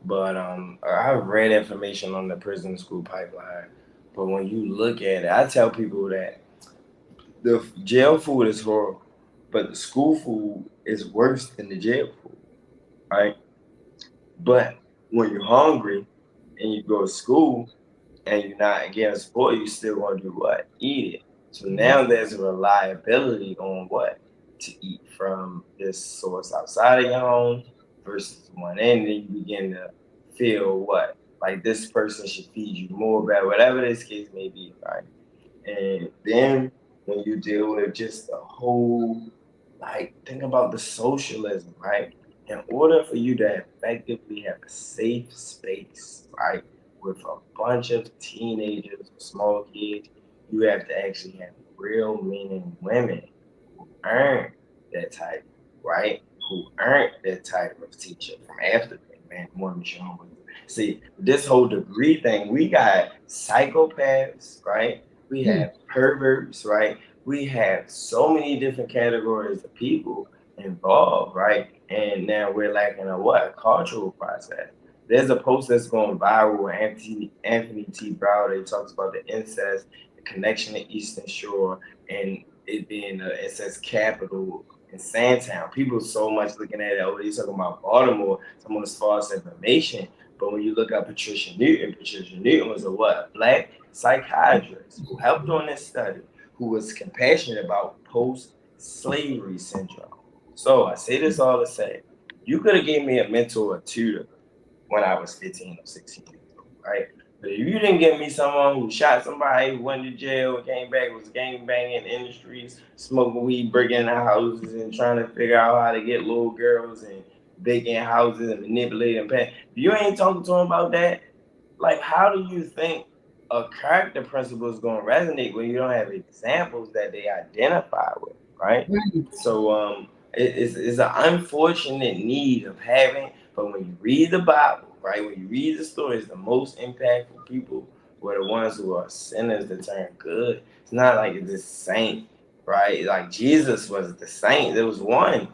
But I've read information on the prison school pipeline. But when you look at it, I tell people that the jail food is horrible, but the school food is worse than the jail food, right? But when you're hungry and you go to school and you're not getting support, you still want to do what? Eat it. So now there's a reliability on what to eat from this source outside of your home versus one in. Then you begin to feel what? Like this person should feed you more, bad, whatever this case may be, right? And then when you deal with just the whole, like, think about the socialism, right? In order for you to effectively have a safe space, right, with a bunch of teenagers or small kids, you have to actually have real meaning women who earn that type, right? Who earned that type of teacher from after that, man, woman showing. See, this whole degree thing, we got psychopaths, right? We Hmm. have perverts, right? We have so many different categories of people involved, right? And now we're lacking a what? A cultural process. There's a post that's going viral with Anthony T. Browder. He talks about the incest, the connection to Eastern Shore, and it being the incest capital in Sandtown. People so much looking at it, oh, he's talking about Baltimore, some of this false information. But when you look at Patricia Newton was a what? A black psychiatrist who helped on this study, who was compassionate about post-slavery syndrome. So I say this all to say, you could have gave me a mentor or tutor when I was 15 or 16 years old, right? But if you didn't give me someone who shot somebody, who went to jail, came back, was gang banging industries, smoking weed, breaking into houses, and trying to figure out how to get little girls and vacant houses and manipulating pay. If you ain't talking to them about that, like, how do you think a character principle is going to resonate when you don't have examples that they identify with, right? Right. So it's an unfortunate need of having, but when you read the Bible, right, when you read the stories, the most impactful people were the ones who are sinners that turn good. It's not like it's this saint, right? Like Jesus was the saint. There was one,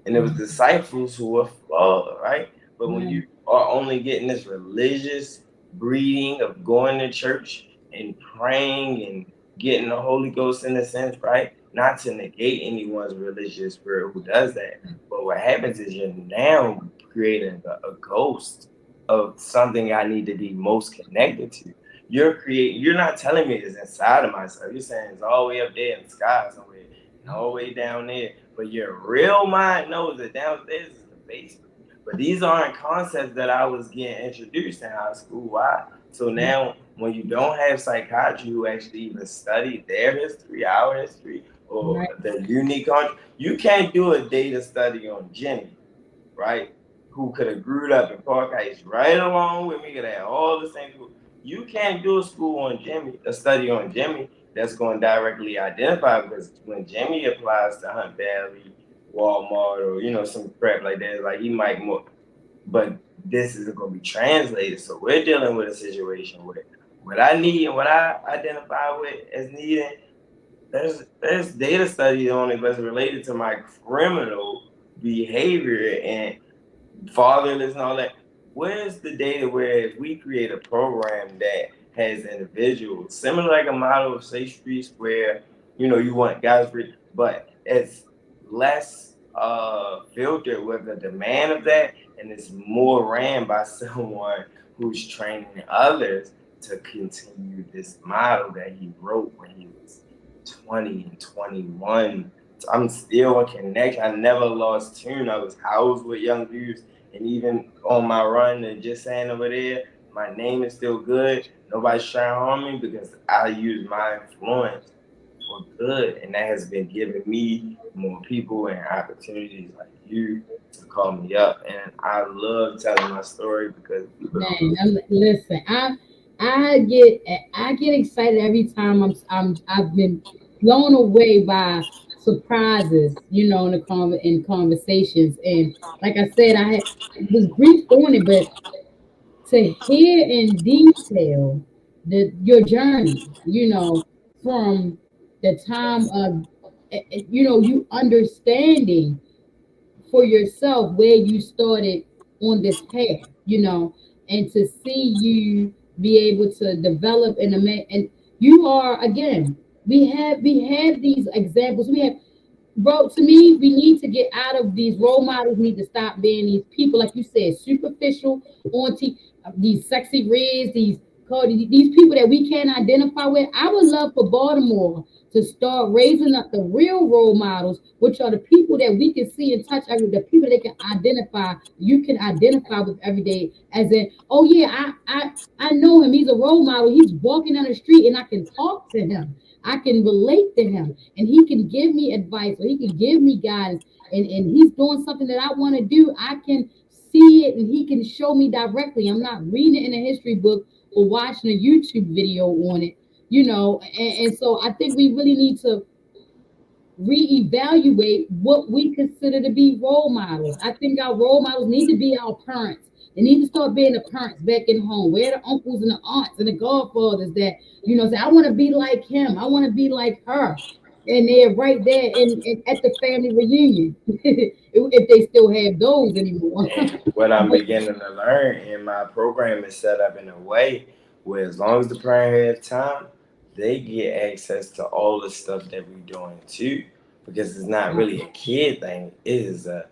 and it was disciples who were flawed, right? But when Right. you are only getting this religious breeding of going to church and praying and getting the Holy Ghost in a sense, right? Not to negate anyone's religious spirit who does that, but what happens is you're now creating a ghost of something I need to be most connected to. You're not telling me it's inside of myself. You're saying it's all the way up there in the sky somewhere, and all the way down there. But your real mind knows that downstairs is the basement. But these aren't concepts that I was getting introduced in high school. Why? So now, when you don't have psychiatry who actually even study their history, our history, or Right. the unique country, you can't do a data study on Jimmy, right? Who could have grew up in Park Heights right along with me, could have all the same people. You can't do a study on Jimmy that's going to directly identify, because when Jimmy applies to Hunt Valley, Walmart, or some crap like that, like he might more, but this isn't going to be translated. So we're dealing with a situation where what I need and what I identify with as needing, there's data studies on it, but it's related to my criminal behavior and fatherless and all that. Where's the data where if we create a program that has individuals, similar like a model of say Street Square, you want guys free, but it's less filtered with the demand of that, and it's more ran by someone who's training others to continue this model that he wrote when he was 20 and 21. So I'm still in connection. I never lost tune. I was housed with young dudes, and even on my run and just saying over there, my name is still good. Nobody's trying to harm me because I use my influence for good, and that has been giving me more people and opportunities like you to call me up. And I love telling my story because people don't Man, know. listen, I get excited every time I've been blown away by surprises, in in conversations. And like I said, was briefed on it, but to hear in detail your journey, from the time of you understanding for yourself where you started on this path, and to see you be able to develop and you are again. We have these examples. We have, bro. To me, we need to get out of these role models. Need to stop being these people, like you said, superficial on these sexy reds, these people that we can't identify with. I would love for Baltimore to start raising up the real role models, which are the people that we can see and touch, the people that can identify, you can identify with every day, as in, oh yeah, I know him, he's a role model, he's walking down the street and I can talk to him, I can relate to him, and he can give me advice or he can give me guidance, and he's doing something that I want to do. I can see it and he can show me directly. I'm not reading it in a history book or watching a YouTube video on it, and so I think we really need to reevaluate what we consider to be role models. I think our role models need to be our parents. They need to start being the parents back in home. Where the uncles and the aunts and the godfathers that, say, I want to be like him. I want to be like her. And they're right there in at the family reunion, if they still have those anymore. And what I'm But beginning to learn in my program is set up in a way where as long as the parent has time, they get access to all the stuff that we're doing too. Because it's not really a kid thing, it is a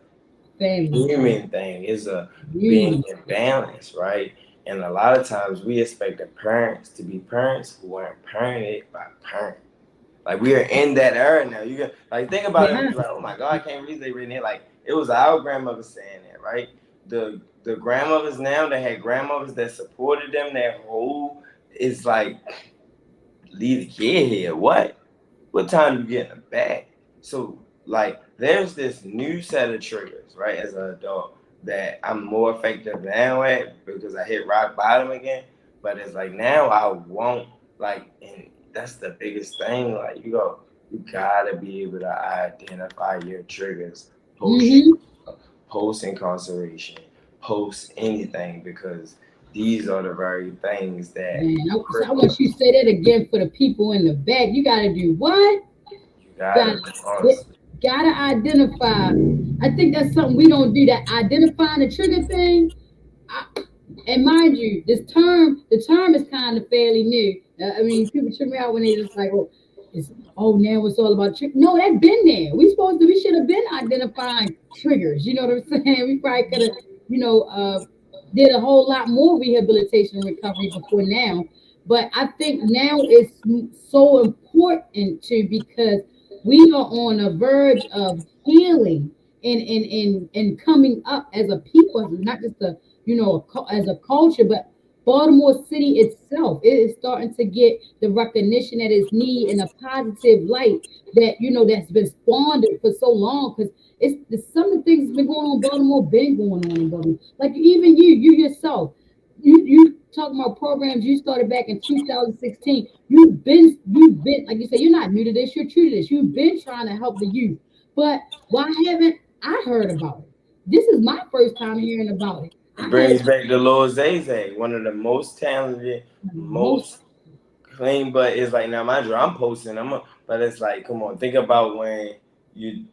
family thing, human thing, it's a being unity. in balance, right? And a lot of times we expect the parents to be parents who weren't parented by parents. Like we are in that era now. You can like think about it. Yeah, You're like, oh my God, I can't believe they written it. Like it was our grandmother saying that, right? The grandmothers now that had grandmothers that supported them. That whole is like leave the kid here. What time you getting back? So like there's this new set of triggers, right? As an adult that I'm more effective now at because I hit rock bottom again. But it's like now I won't like, and that's the biggest thing. Like you gotta be able to identify your triggers post Mm-hmm. post incarceration, post anything, because these are the very things that Man, I cripple. want you to say that again for the people in the back. You got to do what? You Got gotta honestly. gotta identify. I think that's something we don't do. That identifying the trigger thing. I, and mind you, the term is kind of fairly new. I mean, people trip me out when they just like, now it's all about triggers. No, that's been there. We should have been identifying triggers. You know what I'm saying? We probably could have, did a whole lot more rehabilitation and recovery before now. But I think now it's so important too because we are on a verge of healing and coming up as a people, not just as a culture, but Baltimore City itself, it is starting to get the recognition that it's need in a positive light that's been squandered for so long because some of the things that's been going on in Baltimore been going on in Baltimore. Like even you yourself, you talking about programs you started back in 2016. You've been like you say, you're not new to this, you're true to this. You've been trying to help the youth. But why haven't I heard about it? This is my first time hearing about it. It I had brings back the Lil Zay, one of the most talented, most most clean. But it's like now, mind you, I'm posting. But it's like, come on, think about when the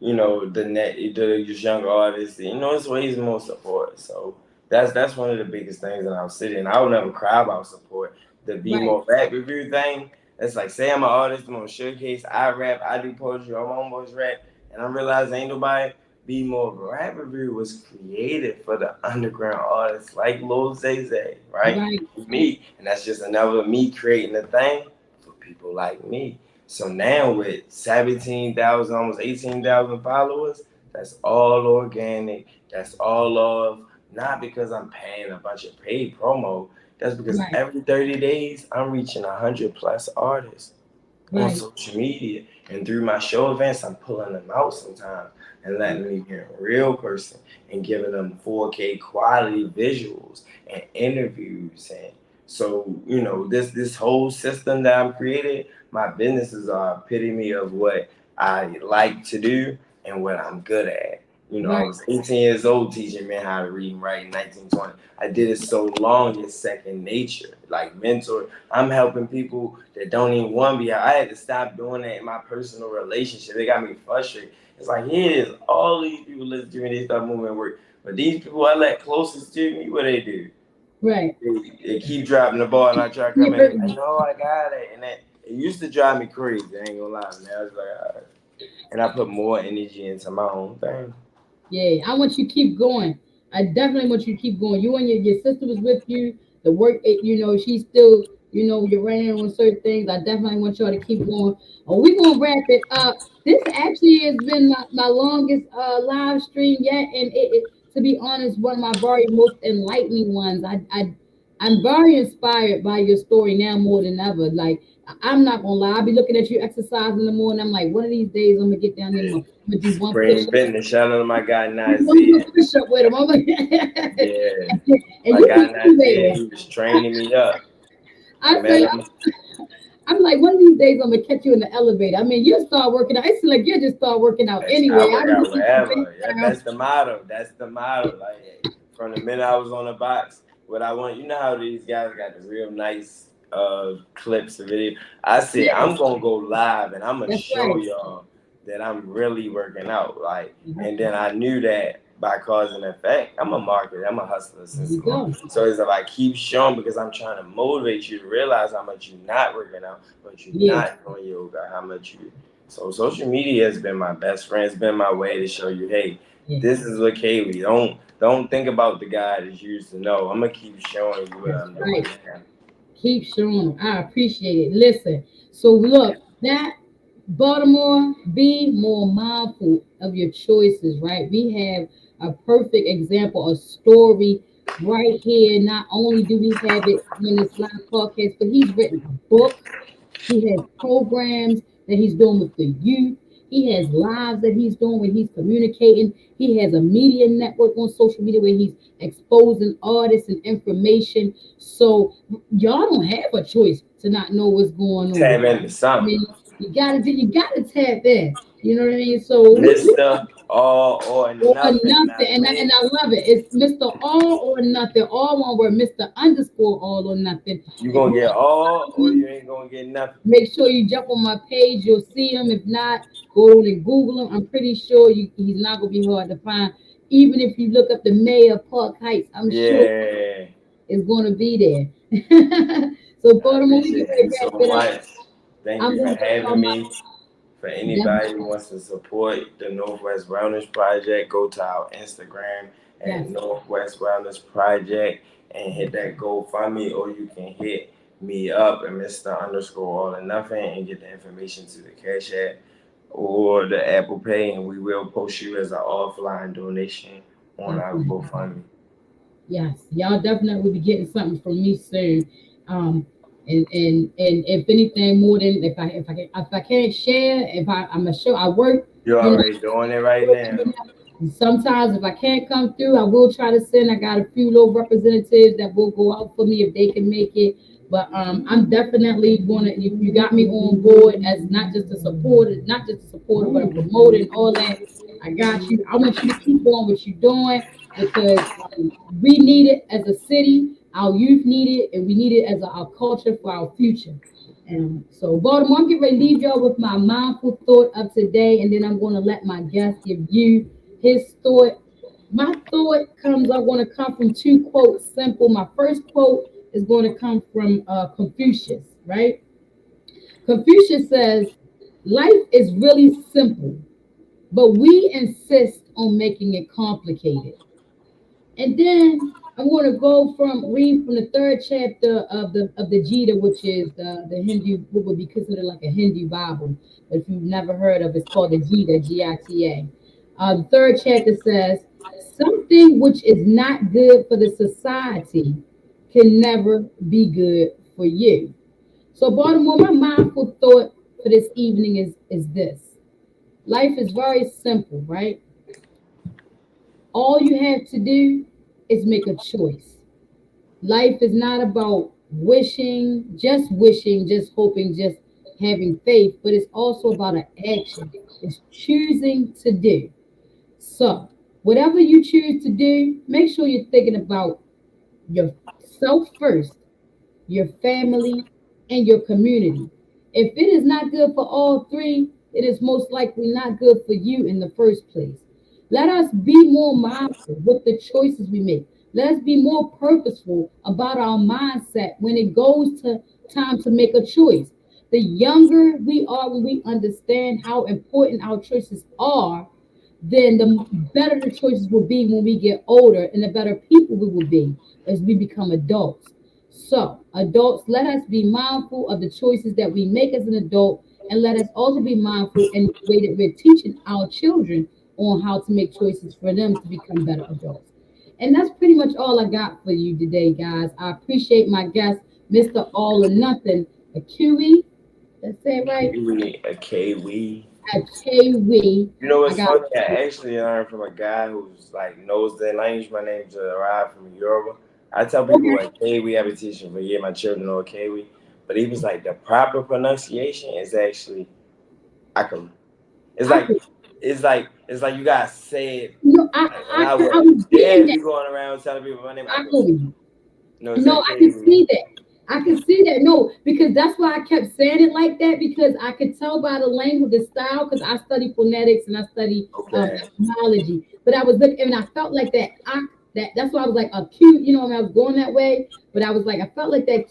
younger artists. It's ways more support. So that's one of the biggest things in our city. And I would never cry about support. The Be right, More Rap Review thing. It's like, say I'm an artist, I'm on showcase, I rap, I do poetry, I'm almost rap, and I realize ain't nobody. Be More Rap Review was created for the underground artists like Lil Zay, right? right, Me, and that's just another me creating a thing for people like me. So now with 17,000, almost 18,000 followers, that's all organic. That's all love. Not because I'm paying a bunch of paid promo. That's because right, every 30 days I'm reaching 100 plus artists on right, social media. And through my show events, I'm pulling them out sometimes and letting me hear a real person and giving them 4K quality visuals and interviews. And so, this whole system that I've created, my businesses are epitome of what I like to do and what I'm good at. I right. was 18 years old teaching men how to read and write in 1920. I did it so long, it's second nature. Like mentor, I'm helping people that don't even want to be. I had to stop doing that in my personal relationship. It got me frustrated. It's like, here it is. All these people listen to me, they start moving and work. But these people I let closest to me, what they do? Right. They keep dropping the ball, and I try to come in and I know I got it. And it used to drive me crazy. I ain't gonna lie. Now it's like, all right. And I put more energy into my own thing. Yeah, I want you to keep going. I definitely want you to keep going. You and your sister was with you. The work, she's still, you're running on certain things. I definitely want y'all to keep going. Oh, we're going to wrap it up. This actually has been my longest live stream yet. And to be honest, one of my very most enlightening ones. I'm very inspired by your story now more than ever. Like, I'm not gonna lie, I'll be looking at you exercising in the morning. I'm like, one of these days I'm gonna get down there. I'm gonna do one push Brain business. Shout out to my guy one Nazir. push up with him. I'm like, Yeah. and My you guy be Nazir, anywhere. he was training me up. I I met say, him. I'm like, one of these days I'm gonna catch you in the elevator. I mean, you'll start working out. It's like you just start working out I anyway. I work just out keep the wherever. Yeah, that's the motto. That's the motto. Like from the minute I was on the box, what I want, how these guys got the real nice clips of video. I said yeah, I'm gonna go live and I'm gonna that's show right. y'all that I'm really working out. Like, and then I knew that by cause and effect, I'm a marketer, I'm a hustler There since you small. go. So it's if I keep showing because I'm trying to motivate you to realize how much you're not working out, but you're Yeah, not doing yoga, how much you. So social media has been my best friend. It's been my way to show you, hey, yeah, this is what Kaylee. Don't think about the guy that you used to know. I'm gonna keep showing you what that's I'm doing right. now. Keep showing them. I appreciate it. Listen, so look, that Baltimore, be more mindful of your choices, right? We have a perfect example, a story right here. Not only do we have it in this live podcast, but he's written a book. He has programs that he's doing with the youth. He has lives that he's doing where he's communicating. He has a media network on social media where he's exposing artists and information. So y'all don't have a choice to not know what's going on. Tap into I something. mean, you gotta tap in. You know what I mean? So Mr. All or or nothing. nothing. And I love it. It's Mr. All or Nothing, all one word, Mr. Underscore All or Nothing. You If gonna you get all or you ain't gonna get nothing. make sure you jump on my page, you'll see him. If not, go on and Google him. I'm pretty sure he's not gonna be hard to find. Even if you look up the mayor of Park Heights, I'm sure Yeah. it's gonna be there. So I Baltimore, we get appreciate ready you to so wrap it up. much. Thank I'm you for gonna having me. For anybody who definitely, wants to support the Northwest Wellness Project, go to our Instagram at yes, Northwest Wellness Project and hit that GoFundMe, or you can hit me up at Mr. Underscore All or Nothing and get the information to the Cash App or the Apple Pay, and we will post you as an offline donation on our definitely. GoFundMe. Yes, y'all definitely will be getting something from me soon. And if anything more than if I can't share, I'm a show I work, You're you know. already doing it right now. Sometimes if I can't come through, I will try to send. I got a few little representatives that will go out for me if they can make it. But I'm definitely gonna. You got me on board as not just a supporter, but a promoter and all that. I got you. I want you to keep doing what you're doing because we need it as a city. Our youth need it, and we need it as our culture for our future. And so, Baltimore, I'm getting ready to leave y'all with my mindful thought of today, and then I'm going to let my guest give you his thought. My thought comes, I want to come from two quotes, simple. My first quote is going to come from Confucius, right? Confucius says, life is really simple, but we insist on making it complicated. And then I'm going to read from the third chapter of the Gita, which is the Hindu, what would be considered like a Hindu Bible. But if you've never heard of it, it's called the Gita, Gita. The third chapter says, something which is not good for the society can never be good for you. So, Baltimore, my mindful thought for this evening is this. Life is very simple, right? All you have to do is make a choice. Life is not about wishing, just hoping, just having faith, but it's also about an action. It's choosing to do. So, whatever you choose to do, make sure you're thinking about yourself first, your family, and your community. If it is not good for all three, it is most likely not good for you in the first place. Let us be more mindful with the choices we make. Let us be more purposeful about our mindset when it goes to time to make a choice. The younger we are when we understand how important our choices are, then the better the choices will be when we get older and the better people we will be as we become adults. So, adults, let us be mindful of the choices that we make as an adult, and let us also be mindful in the way that we're teaching our children on how to make choices for them to become better adults. And that's pretty much all I got for you today, guys. I appreciate my guest, Mr. All or Nothing, a Kiwi. That's it, right? A Kiwi. A Kiwi. You know I what's got funny? I actually learned from a guy who's like knows the language. My name's Arrive from Yoruba. I tell people okay. what Kiwi have a teacher for my children know Kiwi. But he was like the proper pronunciation is actually Akam. It's I like could, it's like you gotta say it you know, like in our I way. was Yeah, getting be that. going around telling people my name I Akam. could. No, it's No, like I can Kiwi. see that. I can see that. No, because that's why I kept saying it like that because I could tell by the language, the style, because I study phonetics and I study Okay. etymology. But I was looking and I felt like that. That's why I was like acute. I was going that way. But I was like, I felt like that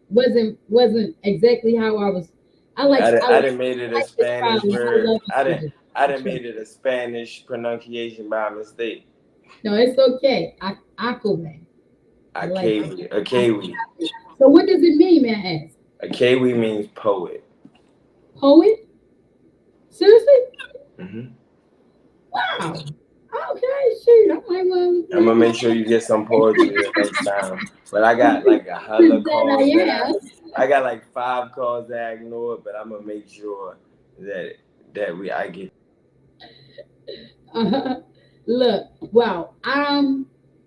wasn't exactly how I was. I didn't made it a like this Spanish problem. I word. love this subject. I didn't made it a Spanish pronunciation by mistake. No, it's okay. Aquaman. I A like it. Kiwi. A Kiwi. So what does it mean, man? I ask. A Kiwi means poet. Poet? Seriously? Hmm. Wow. Okay, shoot. I might want I'm to gonna make sure you get some poetry the next time. But I got like a hella that calls that I am. I got like 5 calls that I ignored, but I'm gonna make sure that I get. Look, wow. I'm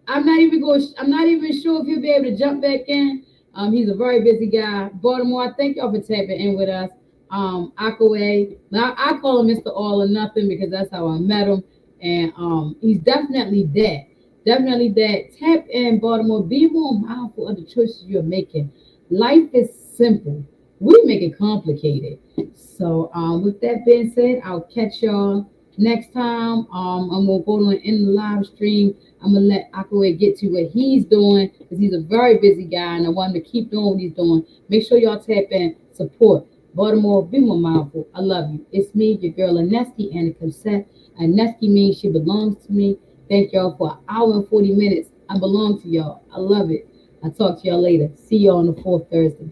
not even going. I'm not even sure if he'll be able to jump back in. He's a very busy guy. Baltimore, I thank y'all for tapping in with us. Akaway. Now I call him Mr. All or Nothing because that's how I met him, and he's definitely that. Definitely that. Tap in, Baltimore. Be more mindful of the choices you're making. Life is simple. We make it complicated. So, with that being said, I'll catch y'all next time. I'm gonna go on in the live stream. I'm gonna let Akaway get to what he's doing because he's a very busy guy, and I want him to keep doing what he's doing. Make sure y'all tap in, support Baltimore. Be more mindful. I love you. It's me, your girl Aneski, and a consent. Aneski means she belongs to me. Thank y'all for an hour and 40 minutes. I belong to y'all. I love it. I'll talk to y'all later. See y'all on the fourth Thursday.